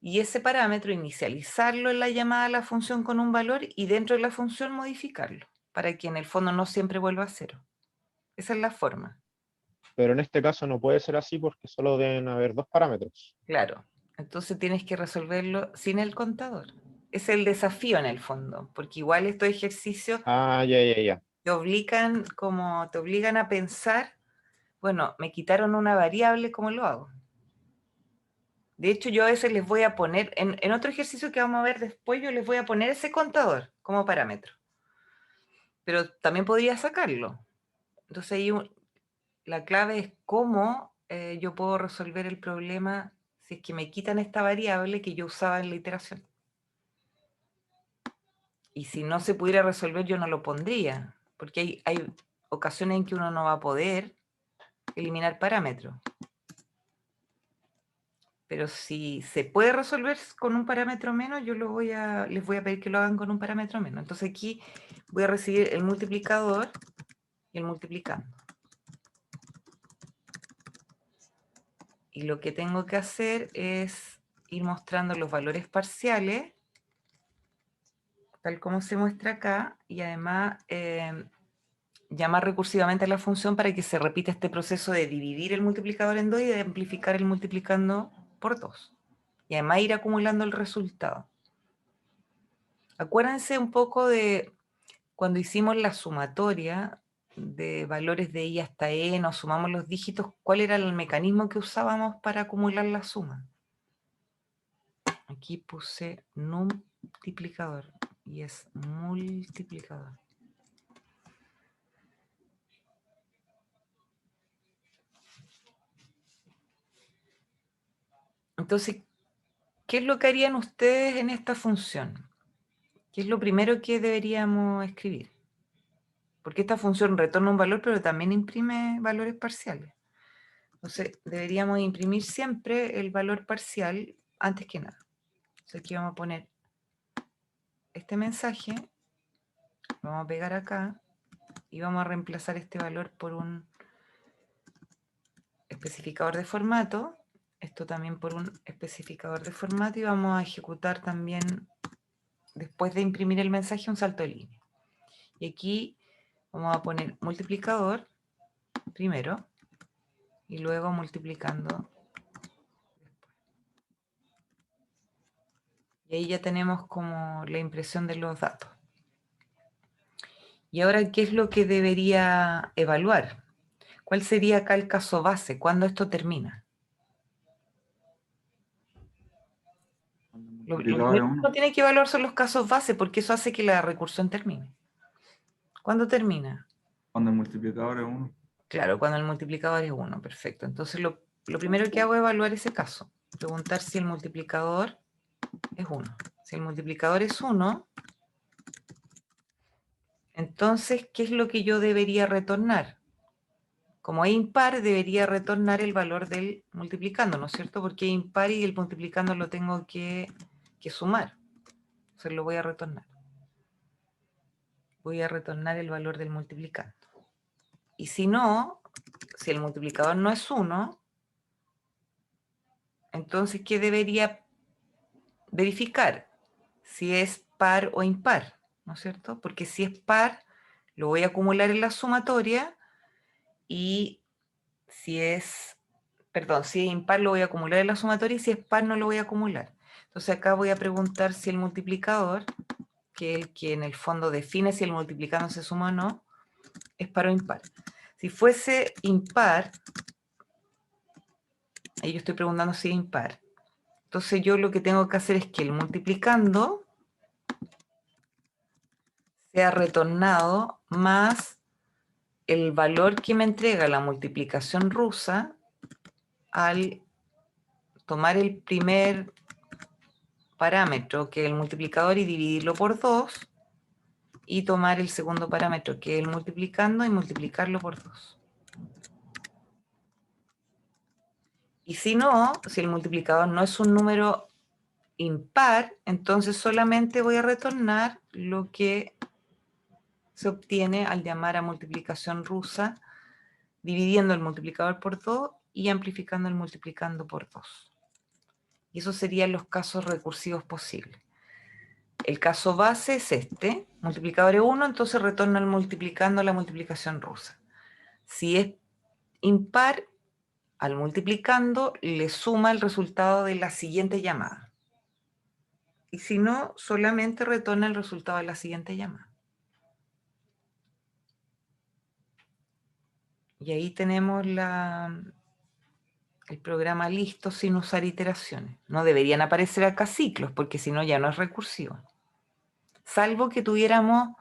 y ese parámetro inicializarlo en la llamada a la función con un valor y dentro de la función modificarlo, para que en el fondo no siempre vuelva a cero. Esa es la forma. Pero en este caso no puede ser así porque solo deben haber dos parámetros. Claro. Entonces tienes que resolverlo sin el contador. Es el desafío en el fondo, porque igual estos ejercicios Ah, ya. te obligan a pensar, bueno, me quitaron una variable, ¿cómo lo hago? De hecho, yo a veces les voy a poner, en otro ejercicio que vamos a ver después, yo les voy a poner ese contador como parámetro. Pero también podría sacarlo. Entonces ahí la clave es cómo yo puedo resolver el problema si es que me quitan esta variable que yo usaba en la iteración. Y si no se pudiera resolver, yo no lo pondría, porque hay ocasiones en que uno no va a poder eliminar parámetros. Pero si se puede resolver con un parámetro menos, yo les voy a pedir que lo hagan con un parámetro menos. Entonces aquí voy a recibir el multiplicador y el multiplicando. Y lo que tengo que hacer es ir mostrando los valores parciales, tal como se muestra acá, y además llamar recursivamente a la función para que se repita este proceso de dividir el multiplicador en 2 y de amplificar el multiplicando por 2. Y además ir acumulando el resultado. Acuérdense un poco de cuando hicimos la sumatoria de valores de i hasta e, nos sumamos los dígitos, ¿cuál era el mecanismo que usábamos para acumular la suma? Aquí puse multiplicador y es multiplicador. Entonces, ¿qué es lo que harían ustedes en esta función? ¿Qué es lo primero que deberíamos escribir? Porque esta función retorna un valor, pero también imprime valores parciales. Entonces, deberíamos imprimir siempre el valor parcial antes que nada. Entonces, aquí vamos a poner este mensaje, lo vamos a pegar acá, y vamos a reemplazar este valor por un especificador de formato, esto también por un especificador de formato, y vamos a ejecutar también, después de imprimir el mensaje, un salto de línea. Y aquí vamos a poner multiplicador primero, y luego multiplicando después. Y ahí ya tenemos como la impresión de los datos. Y ahora, ¿qué es lo que debería evaluar? ¿Cuál sería acá el caso base? ¿Cuándo esto termina? Lo primero que uno tiene que evaluar son los casos base, porque eso hace que la recursión termine. ¿Cuándo termina? Cuando el multiplicador es 1. Claro, cuando el multiplicador es 1, perfecto. Entonces lo primero que hago es evaluar ese caso. Preguntar si el multiplicador es 1. Si el multiplicador es 1, entonces, ¿qué es lo que yo debería retornar? Como es impar, debería retornar el valor del multiplicando, ¿no es cierto? Porque es impar y el multiplicando lo tengo que sumar. Entonces lo voy a retornar. Voy a retornar el valor del multiplicando. Y si no, si el multiplicador no es 1, entonces, ¿qué debería verificar? Si es par o impar, ¿no es cierto? Porque si es par, lo voy a acumular en la sumatoria, y si es impar lo voy a acumular en la sumatoria, y si es par no lo voy a acumular. Entonces acá voy a preguntar si el multiplicador, que es el que en el fondo define si el multiplicando se suma o no, es par o impar. Si fuese impar, ahí yo estoy preguntando si es impar. Entonces yo lo que tengo que hacer es que el multiplicando sea retornado más el valor que me entrega la multiplicación rusa al tomar el primer parámetro, que es el multiplicador, y dividirlo por 2, y tomar el segundo parámetro, que es el multiplicando, y multiplicarlo por 2. Y si no, si el multiplicador no es un número impar, entonces solamente voy a retornar lo que se obtiene al llamar a multiplicación rusa, dividiendo el multiplicador por 2 y amplificando el multiplicando por 2. Y esos serían los casos recursivos posibles. El caso base es este, multiplicador es 1, entonces retorna el multiplicando la multiplicación rusa. Si es impar, al multiplicando le suma el resultado de la siguiente llamada. Y si no, solamente retorna el resultado de la siguiente llamada. Y ahí tenemos el programa listo sin usar iteraciones. No deberían aparecer acá ciclos, porque si no ya no es recursivo. Salvo que tuviéramos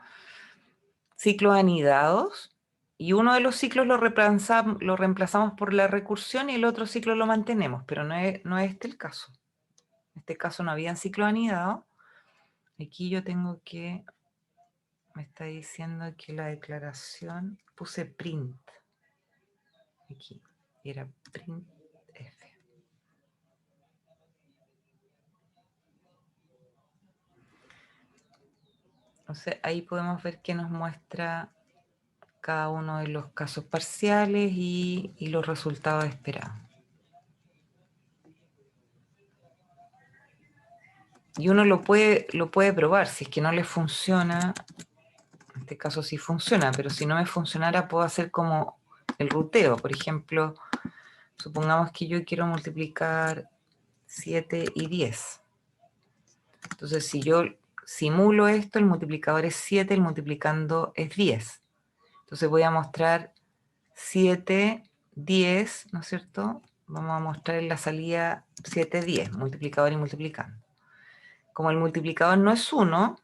ciclos anidados Y uno de los ciclos lo reemplazamos por la recursión y el otro ciclo lo mantenemos, pero no es este el caso. En este caso no habían ciclos anidados. Aquí yo tengo que, me está diciendo que la declaración, puse print. Aquí, era printf. Entonces ahí podemos ver que nos muestra cada uno de los casos parciales y los resultados esperados. Y uno lo puede probar, si es que no le funciona, en este caso sí funciona, pero si no me funcionara puedo hacer como el ruteo. Por ejemplo, supongamos que yo quiero multiplicar 7 y 10. Entonces si yo simulo esto, el multiplicador es 7, el multiplicando es 10. Entonces voy a mostrar 7, 10, ¿no es cierto? Vamos a mostrar en la salida 7, 10, multiplicador y multiplicando. Como el multiplicador no es 1,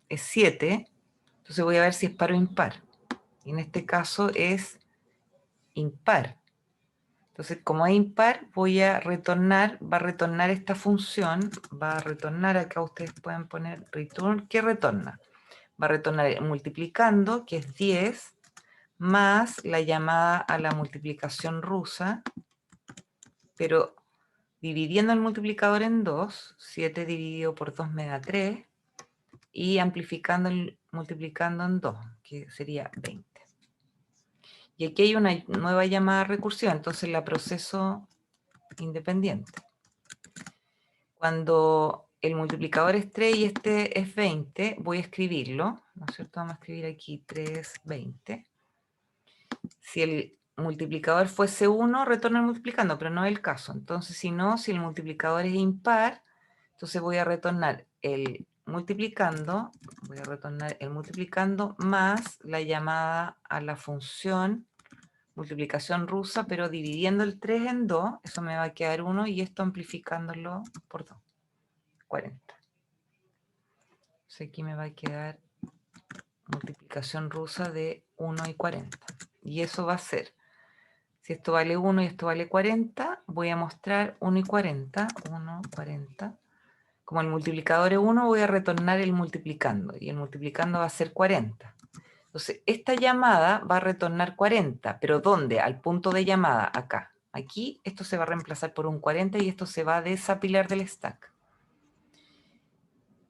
es 7, entonces voy a ver si es par o impar. Y en este caso es impar. Entonces, como es impar, voy a retornar, va a retornar esta función, va a retornar, acá ustedes pueden poner return, ¿qué retorna? Va a retornar multiplicando, que es 10, más la llamada a la multiplicación rusa, pero dividiendo el multiplicador en 2, 7 dividido por 2 me da 3, y amplificando multiplicando en 2, que sería 20. Y aquí hay una nueva llamada recursiva, entonces la proceso independiente. Cuando el multiplicador es 3 y este es 20, voy a escribirlo, ¿no es cierto? Vamos a escribir aquí 3, 20. Si el multiplicador fuese 1, retorna el multiplicando, pero no es el caso. Entonces, si no, si el multiplicador es impar, entonces voy a retornar el multiplicando, más la llamada a la función multiplicación rusa, pero dividiendo el 3 en 2, eso me va a quedar 1 y esto amplificándolo por 2, 40. Entonces aquí me va a quedar multiplicación rusa de 1 y 40. Y eso va a ser, si esto vale 1 y esto vale 40, voy a mostrar 1 y 40, 1, 40. Como el multiplicador es 1, voy a retornar el multiplicando, y el multiplicando va a ser 40. Entonces, esta llamada va a retornar 40, pero ¿dónde? Al punto de llamada, acá. Aquí esto se va a reemplazar por un 40 y esto se va a desapilar del stack.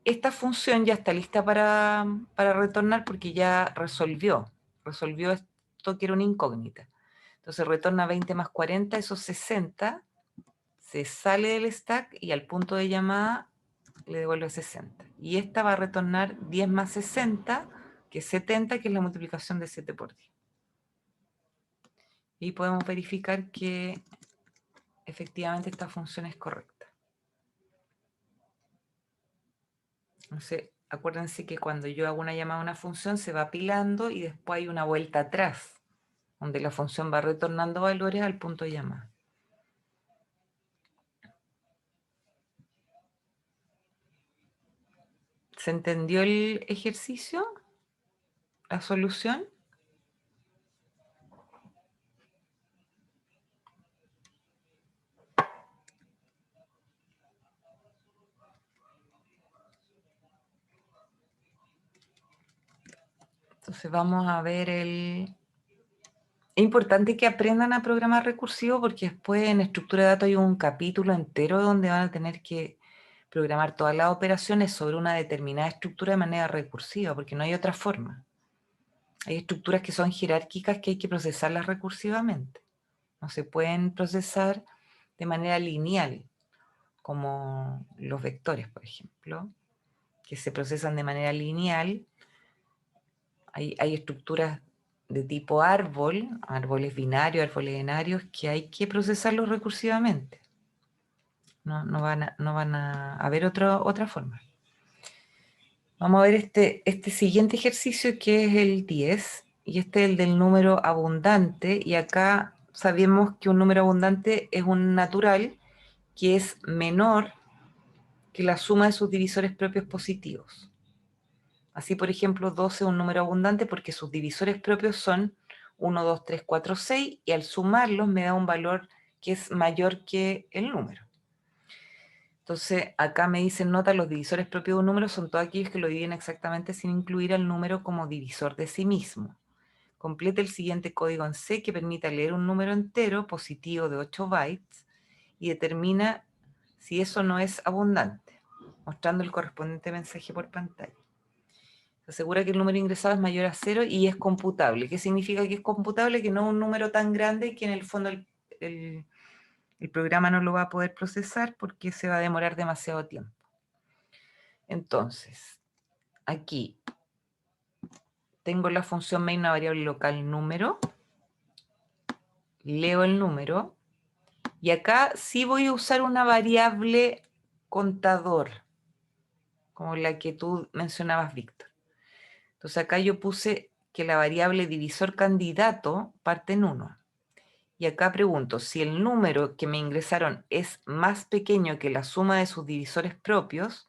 Esta función ya está lista para retornar porque ya resolvió esto que era una incógnita. Entonces retorna 20 más 40, esos 60, se sale del stack y al punto de llamada le devuelve 60. Y esta va a retornar 10 más 60, que es 70, que es la multiplicación de 7 por 10. Y podemos verificar que efectivamente esta función es correcta. Entonces, acuérdense que cuando yo hago una llamada a una función se va apilando y después hay una vuelta atrás, donde la función va retornando valores al punto de llamada. ¿Se entendió el ejercicio? ¿La solución? Entonces vamos a ver el... Es importante que aprendan a programar recursivo porque después en estructura de datos hay un capítulo entero donde van a tener que programar todas las operaciones sobre una determinada estructura de manera recursiva, porque no hay otra forma. Hay estructuras que son jerárquicas que hay que procesarlas recursivamente. No se pueden procesar de manera lineal, como los vectores, por ejemplo, que se procesan de manera lineal. Hay estructuras de tipo árbol, árboles binarios, árboles enarios, que hay que procesarlos recursivamente. No van a haber otra forma. Vamos a ver este siguiente ejercicio que es el 10, y este es el del número abundante, y acá sabemos que un número abundante es un natural que es menor que la suma de sus divisores propios positivos. Así, por ejemplo, 12 es un número abundante porque sus divisores propios son 1, 2, 3, 4, 6, y al sumarlos me da un valor que es mayor que el número. Entonces, acá me dicen, nota, los divisores propios de un número son todos aquellos que lo dividen exactamente sin incluir al número como divisor de sí mismo. Complete el siguiente código en C que permita leer un número entero positivo de 8 bytes y determina si eso no es abundante, mostrando el correspondiente mensaje por pantalla. Se asegura que el número ingresado es mayor a 0 y es computable. ¿Qué significa que es computable? Que no es un número tan grande que en el fondo el programa no lo va a poder procesar porque se va a demorar demasiado tiempo. Entonces, aquí tengo la función main, una variable local número, leo el número, y acá sí voy a usar una variable contador, como la que tú mencionabas, Víctor. Entonces acá yo puse que la variable divisor candidato parte en 1. Y acá pregunto, si el número que me ingresaron es más pequeño que la suma de sus divisores propios,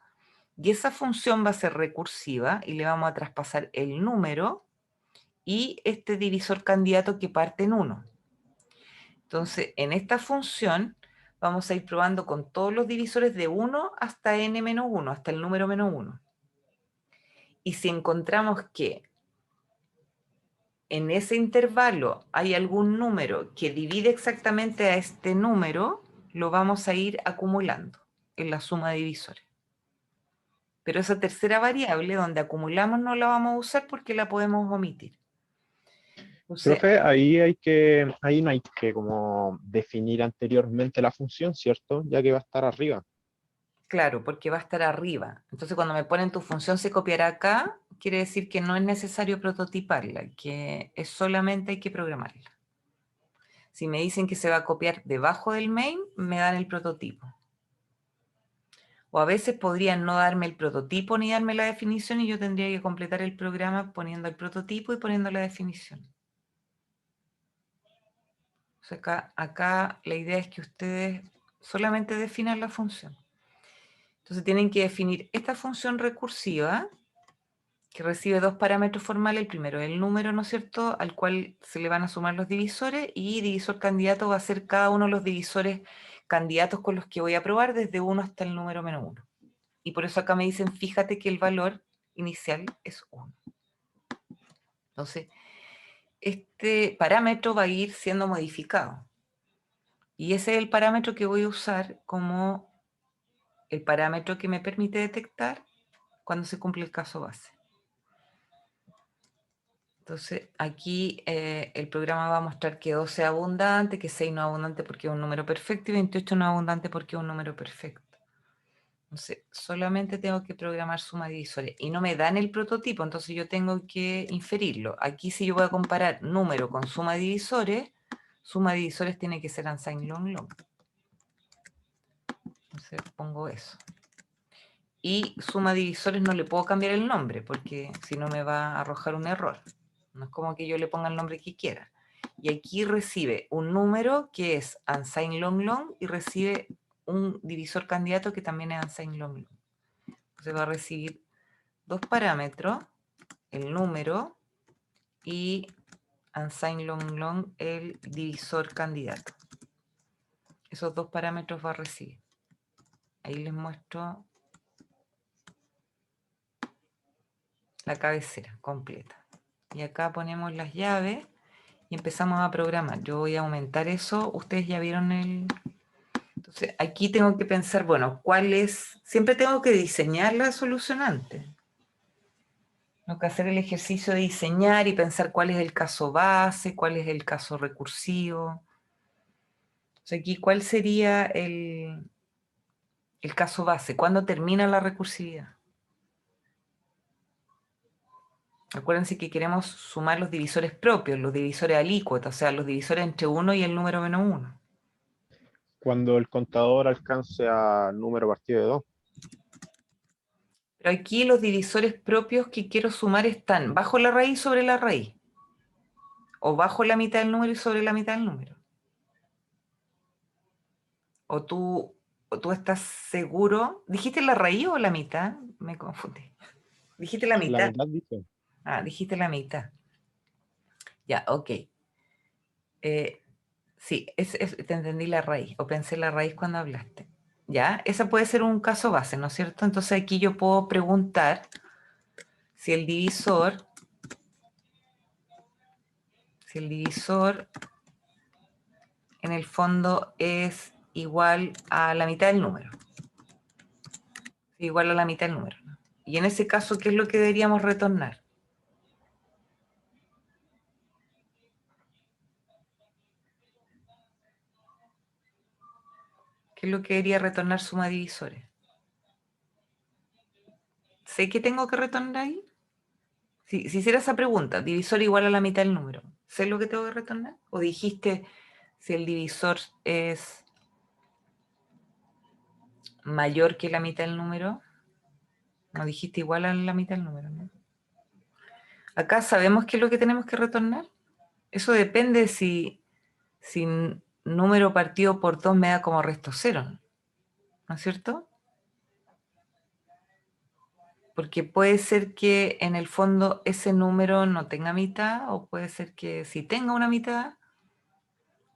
y esa función va a ser recursiva, y le vamos a traspasar el número y este divisor candidato que parte en 1. Entonces, en esta función vamos a ir probando con todos los divisores de 1 hasta n-1, hasta el número -1. Y si encontramos que en ese intervalo hay algún número que divide exactamente a este número, lo vamos a ir acumulando en la suma de divisores. Pero esa tercera variable donde acumulamos no la vamos a usar porque la podemos omitir. Entonces, Profe, ahí no hay que como definir anteriormente la función, ¿cierto? Ya que va a estar arriba. claro, porque va a estar arriba. Entonces, cuando me ponen tu función se copiará acá, quiere decir que no es necesario prototiparla, que es solamente hay que programarla. Si me dicen que se va a copiar debajo del main, me dan el prototipo. O a veces podrían no darme el prototipo ni darme la definición y yo tendría que completar el programa poniendo el prototipo y poniendo la definición. O sea, acá la idea es que ustedes solamente definan la función. Entonces tienen que definir esta función recursiva que recibe dos parámetros formales. El primero es el número, ¿no es cierto?, al cual se le van a sumar los divisores, y divisor candidato va a ser cada uno de los divisores candidatos con los que voy a probar desde 1 hasta el número -1. Y por eso acá me dicen, fíjate que el valor inicial es 1. Entonces, este parámetro va a ir siendo modificado. Y ese es el parámetro que voy a usar como el parámetro que me permite detectar cuando se cumple el caso base. Entonces, aquí el programa va a mostrar que 12 es abundante, que 6 no es abundante porque es un número perfecto y 28 no es abundante porque es un número perfecto. Entonces, solamente tengo que programar suma divisores y no me dan el prototipo, entonces yo tengo que inferirlo. Aquí si yo voy a comparar número con suma divisores tiene que ser unsigned long long. Entonces pongo eso. Y suma divisores no le puedo cambiar el nombre porque si no me va a arrojar un error. No es como que yo le ponga el nombre que quiera. Y aquí recibe un número que es unsigned long long y recibe un divisor candidato que también es unsigned long long. Entonces va a recibir dos parámetros, el número y unsigned long long, el divisor candidato. Esos dos parámetros va a recibir. Ahí les muestro la cabecera completa. Y acá ponemos las llaves y empezamos a programar. Yo voy a aumentar eso. Ustedes ya vieron el... Entonces, aquí tengo que pensar, bueno, ¿cuál es? Siempre tengo que diseñar la solución antes. Tengo que hacer el ejercicio de diseñar y pensar cuál es el caso base, cuál es el caso recursivo. O sea, aquí, ¿cuál sería el caso base? ¿Cuándo termina la recursividad? Acuérdense que queremos sumar los divisores propios, los divisores alícuotas, o sea, los divisores entre 1 y el número -1. Cuando el contador alcance a número partido de 2. Pero aquí los divisores propios que quiero sumar están bajo la raíz sobre la raíz. O bajo la mitad del número y sobre la mitad del número. O tú estás seguro. ¿Dijiste la raíz o la mitad? Me confundí. Dijiste la La mitad. mitad dice. Ah, dijiste la mitad. Ya, ok. Sí, te entendí la raíz, o pensé la raíz cuando hablaste. ¿Ya? Ese puede ser un caso base, ¿no es cierto? Entonces aquí yo puedo preguntar si el divisor en el fondo es igual a la mitad del número. Igual a la mitad del número. Y en ese caso, ¿qué es lo que deberíamos retornar? ¿Qué es lo que debería retornar suma de divisores? ¿Sé que tengo que retornar ahí? Si hiciera esa pregunta, divisor igual a la mitad del número, ¿sé lo que tengo que retornar? ¿O dijiste si el divisor es mayor que la mitad del número? No dijiste igual a la mitad del número, ¿no? Acá sabemos qué es lo que tenemos que retornar. Eso depende si número partido por 2 me da como resto 0, ¿no es cierto? Porque puede ser que en el fondo ese número no tenga mitad, o puede ser que sí tenga una mitad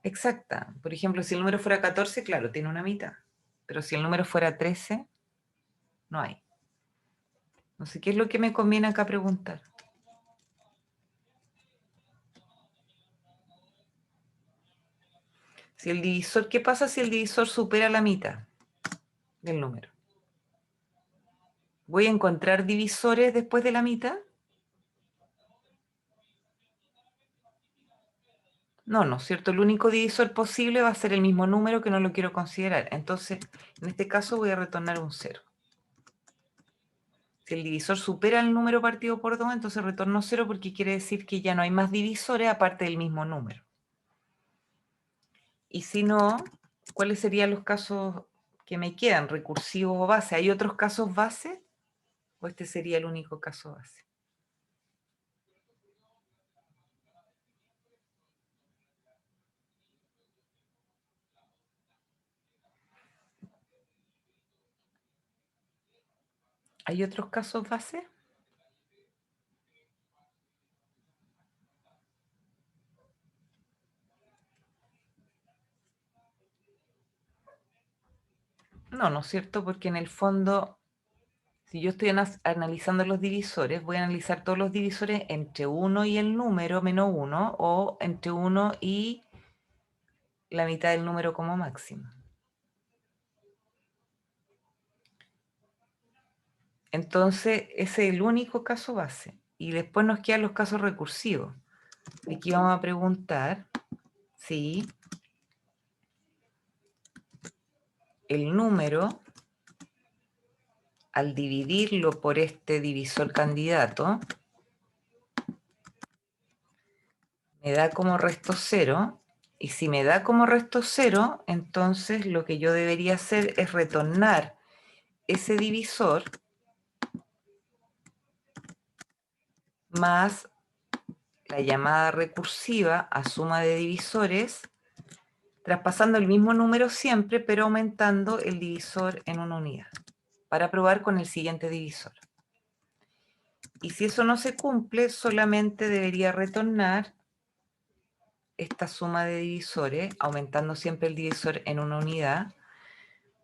exacta. Por ejemplo, si el número fuera 14, claro, tiene una mitad. Pero si el número fuera 13, no hay. No sé qué es lo que me conviene acá preguntar. Si el divisor, ¿qué pasa si el divisor supera la mitad del número? ¿Voy a encontrar divisores después de la mitad? No, ¿no es cierto? El único divisor posible va a ser el mismo número, que no lo quiero considerar. Entonces, en este caso voy a retornar un 0. Si el divisor supera el número partido por 2, entonces retorno 0, porque quiere decir que ya no hay más divisores aparte del mismo número. Y si no, ¿cuáles serían los casos que me quedan? ¿Recursivos o base? ¿Hay otros casos base? ¿O este sería el único caso base? ¿Hay otros casos base? No, ¿no es cierto? Porque en el fondo, si yo estoy analizando los divisores, voy a analizar todos los divisores entre 1 y el número menos 1, o entre 1 y la mitad del número como máximo. Entonces, ese es el único caso base. Y después nos quedan los casos recursivos. Aquí vamos a preguntar si el número, al dividirlo por este divisor candidato, me da como resto 0. Y si me da como resto 0, entonces lo que yo debería hacer es retornar ese divisor más la llamada recursiva a suma de divisores, traspasando el mismo número siempre, pero aumentando el divisor en una unidad, para probar con el siguiente divisor. Y si eso no se cumple, solamente debería retornar esta suma de divisores, aumentando siempre el divisor en una unidad,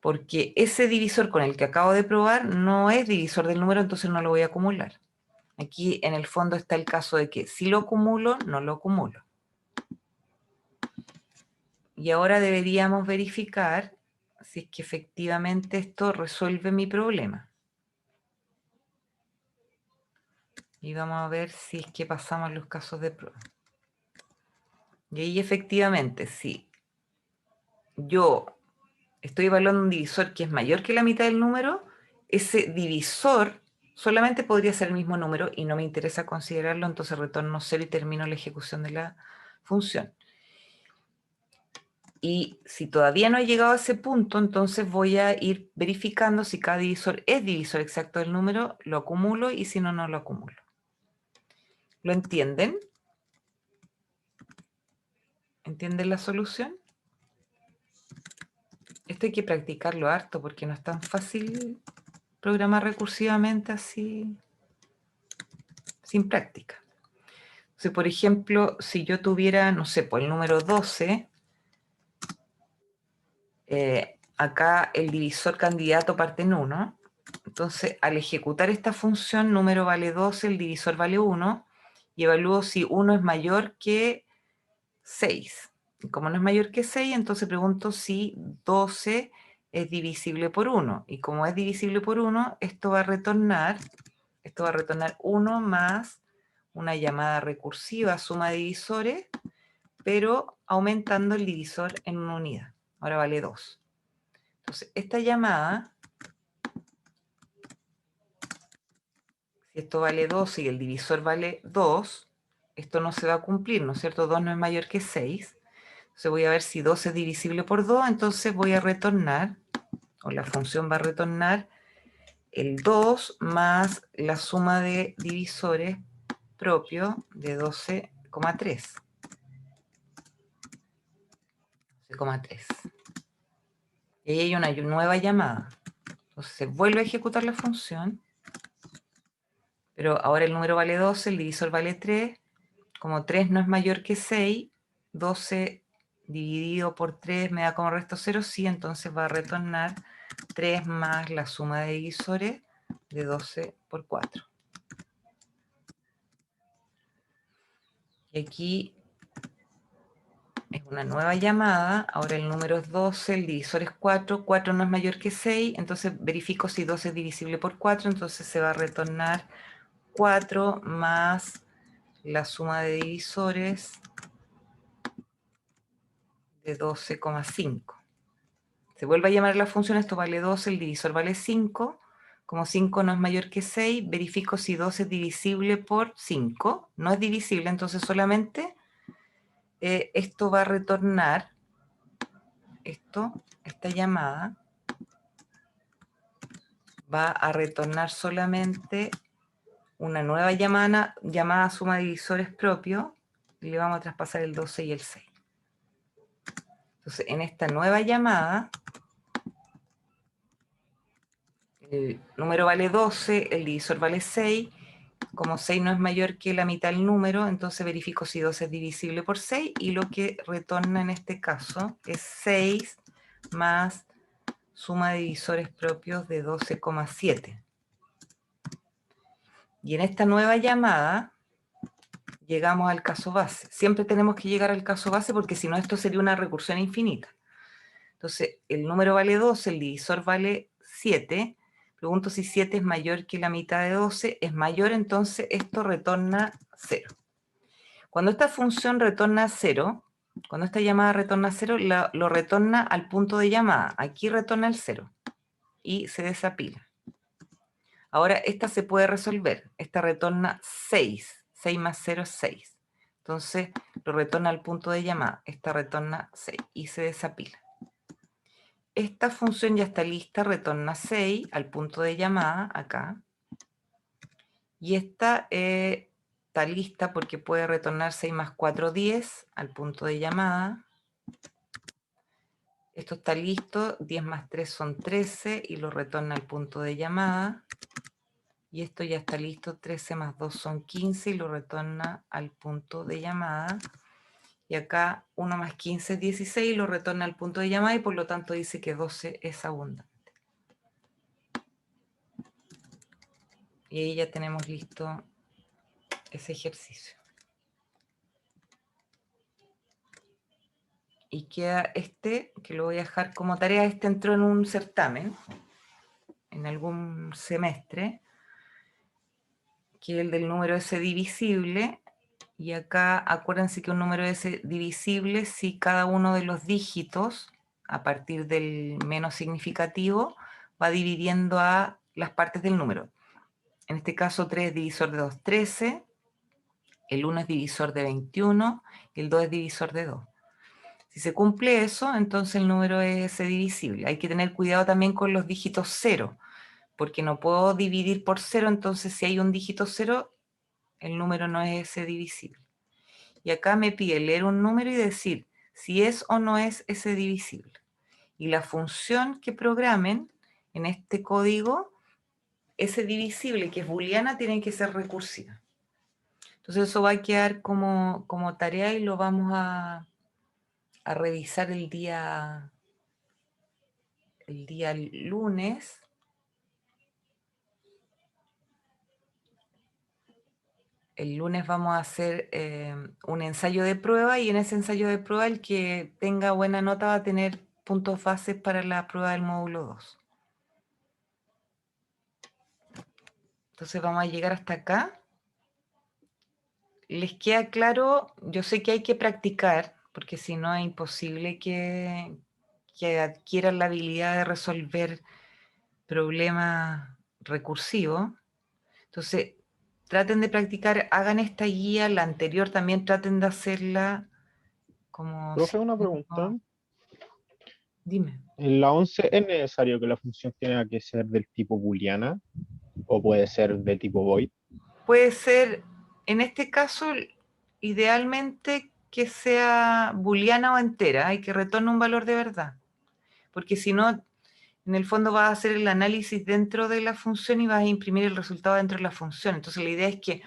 porque ese divisor con el que acabo de probar no es divisor del número, entonces no lo voy a acumular. Aquí en el fondo está el caso de que si lo acumulo, no lo acumulo. Y ahora deberíamos verificar si es que efectivamente esto resuelve mi problema. Y vamos a ver si es que pasamos los casos de prueba. Y ahí efectivamente, si yo estoy evaluando un divisor que es mayor que la mitad del número, ese divisor solamente podría ser el mismo número y no me interesa considerarlo, entonces retorno 0 y termino la ejecución de la función. Y si todavía no he llegado a ese punto, entonces voy a ir verificando si cada divisor es divisor exacto del número, lo acumulo, y si no, no lo acumulo. ¿Lo entienden? ¿Entienden la solución? Esto hay que practicarlo harto porque no es tan fácil programar recursivamente así, sin práctica. Entonces, por ejemplo, si yo tuviera, no sé, pues el número 12, acá el divisor candidato parte en 1. Entonces, al ejecutar esta función, número vale 12, el divisor vale 1, y evalúo si 1 es mayor que 6. Y como no es mayor que 6, entonces pregunto si 12 es divisible por 1. Y como es divisible por 1, esto va a retornar 1 más una llamada recursiva suma de divisores, pero aumentando el divisor en una unidad. Ahora vale 2. Entonces, esta llamada, si esto vale 12 y el divisor vale 2, esto no se va a cumplir, ¿no es cierto? 2 no es mayor que 6. Entonces voy a ver si 2 es divisible por 2, entonces voy a retornar, o la función va a retornar el 2 más la suma de divisores propio de 12,3. 12,3. Y ahí hay una nueva llamada. Entonces se vuelve a ejecutar la función, pero ahora el número vale 12, el divisor vale 3. Como 3 no es mayor que 6, 12 dividido por 3 me da como resto 0, sí, entonces va a retornar 3 más la suma de divisores de 12 por 4. Y aquí es una nueva llamada, ahora el número es 12, el divisor es 4, 4 no es mayor que 6, entonces verifico si 12 es divisible por 4, entonces se va a retornar 4 más la suma de divisores de 12,5. Se vuelve a llamar la función, esto vale 12, el divisor vale 5. Como 5 no es mayor que 6, verifico si 12 es divisible por 5. No es divisible, entonces solamente esto va a retornar, esta llamada, va a retornar solamente una nueva llamada suma de divisores propio, y le vamos a traspasar el 12 y el 6. Entonces, en esta nueva llamada, el número vale 12, el divisor vale 6. Como 6 no es mayor que la mitad del número, entonces verifico si 12 es divisible por 6, y lo que retorna en este caso es 6 más suma de divisores propios de 12,7. Y en esta nueva llamada llegamos al caso base. Siempre tenemos que llegar al caso base porque si no esto sería una recursión infinita. Entonces el número vale 12, el divisor vale 7. Pregunto si 7 es mayor que la mitad de 12. Es mayor, entonces esto retorna 0. Cuando esta función retorna 0, cuando esta llamada retorna 0, lo retorna al punto de llamada. Aquí retorna el 0 y se desapila. Ahora esta se puede resolver. Esta retorna 6. 6 más 0 es 6. Entonces lo retorna al punto de llamada. Esta retorna 6 y se desapila. Esta función ya está lista, retorna 6 al punto de llamada, acá. Y esta está lista porque puede retornar 6 más 4, 10 al punto de llamada. Esto está listo, 10 más 3 son 13 y lo retorna al punto de llamada. Y esto ya está listo, 13 más 2 son 15 y lo retorna al punto de llamada. Y acá 1 más 15 es 16 y lo retorna al punto de llamada y por lo tanto dice que 12 es abundante. Y ahí ya tenemos listo ese ejercicio. Y queda este, que lo voy a dejar como tarea. Este entró en un certamen, en algún semestre, que es el del número S divisible. Y acá acuérdense que un número S divisible si cada uno de los dígitos, a partir del menos significativo, va dividiendo a las partes del número. En este caso 3 es divisor de 2, 13. El 1 es divisor de 21 y el 2 es divisor de 2. Si se cumple eso, entonces el número es divisible. Hay que tener cuidado también con los dígitos 0, porque no puedo dividir por 0, entonces si hay un dígito 0, el número no es divisible. Y acá me pide leer un número y decir si es o no es divisible. Y la función que programen en este código, divisible, que es booleana, tiene que ser recursiva. Entonces eso va a quedar como tarea y lo vamos a revisar el día lunes. El lunes vamos a hacer un ensayo de prueba y en ese ensayo de prueba el que tenga buena nota va a tener puntos bases para la prueba del módulo 2. Entonces vamos a llegar hasta acá. ¿Les queda claro? Yo sé que hay que practicar, porque si no es imposible que adquieran la habilidad de resolver problemas recursivos. Entonces, traten de practicar, hagan esta guía, la anterior también traten de hacerla como... Profe, una pregunta. Dime. ¿En la 11 es necesario que la función tenga que ser del tipo booleana o puede ser de tipo void? Puede ser, en este caso, idealmente que sea booleana o entera y que retorne un valor de verdad. Porque si no, en el fondo vas a hacer el análisis dentro de la función y vas a imprimir el resultado dentro de la función. Entonces la idea es que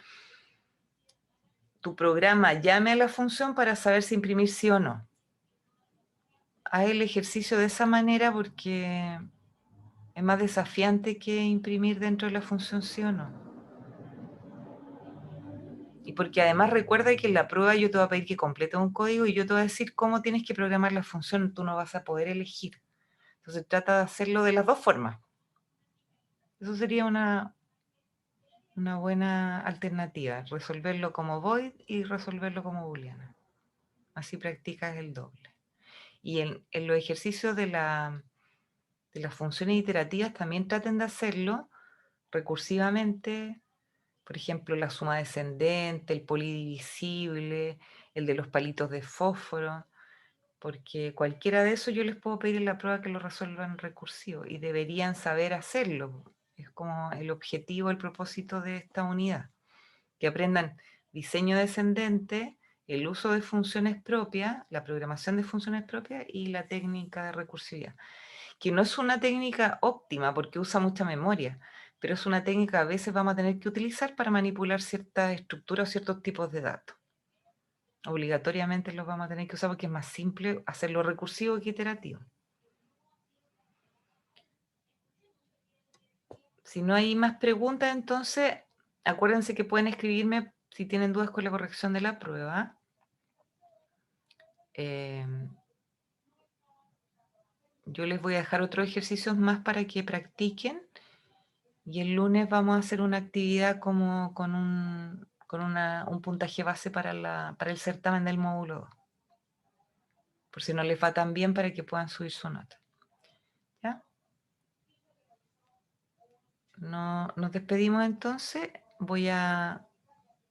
tu programa llame a la función para saber si imprimir sí o no. Haz el ejercicio de esa manera porque es más desafiante que imprimir dentro de la función sí o no. Y porque además recuerda que en la prueba yo te voy a pedir que completes un código y yo te voy a decir cómo tienes que programar la función, tú no vas a poder elegir. Entonces trata de hacerlo de las dos formas. Eso sería una buena alternativa, resolverlo como void y resolverlo como booleana. Así practicas el doble. Y en los ejercicios de las funciones iterativas también traten de hacerlo recursivamente. Por ejemplo, la suma descendente, el polidivisible, el de los palitos de fósforo, porque cualquiera de esos yo les puedo pedir en la prueba que lo resuelvan recursivo y deberían saber hacerlo. Es como el objetivo, el propósito de esta unidad. Que aprendan diseño descendente, el uso de funciones propias, la programación de funciones propias y la técnica de recursividad. Que no es una técnica óptima porque usa mucha memoria, pero es una técnica que a veces vamos a tener que utilizar para manipular ciertas estructuras o ciertos tipos de datos. Obligatoriamente los vamos a tener que usar porque es más simple hacerlo recursivo que iterativo. Si no hay más preguntas, entonces acuérdense que pueden escribirme si tienen dudas con la corrección de la prueba. Yo les voy a dejar otros ejercicios más para que practiquen y el lunes vamos a hacer una actividad como con un puntaje base para el certamen del módulo 2. Por si no les va tan bien para que puedan subir su nota. ¿Ya? Nos despedimos entonces. Voy a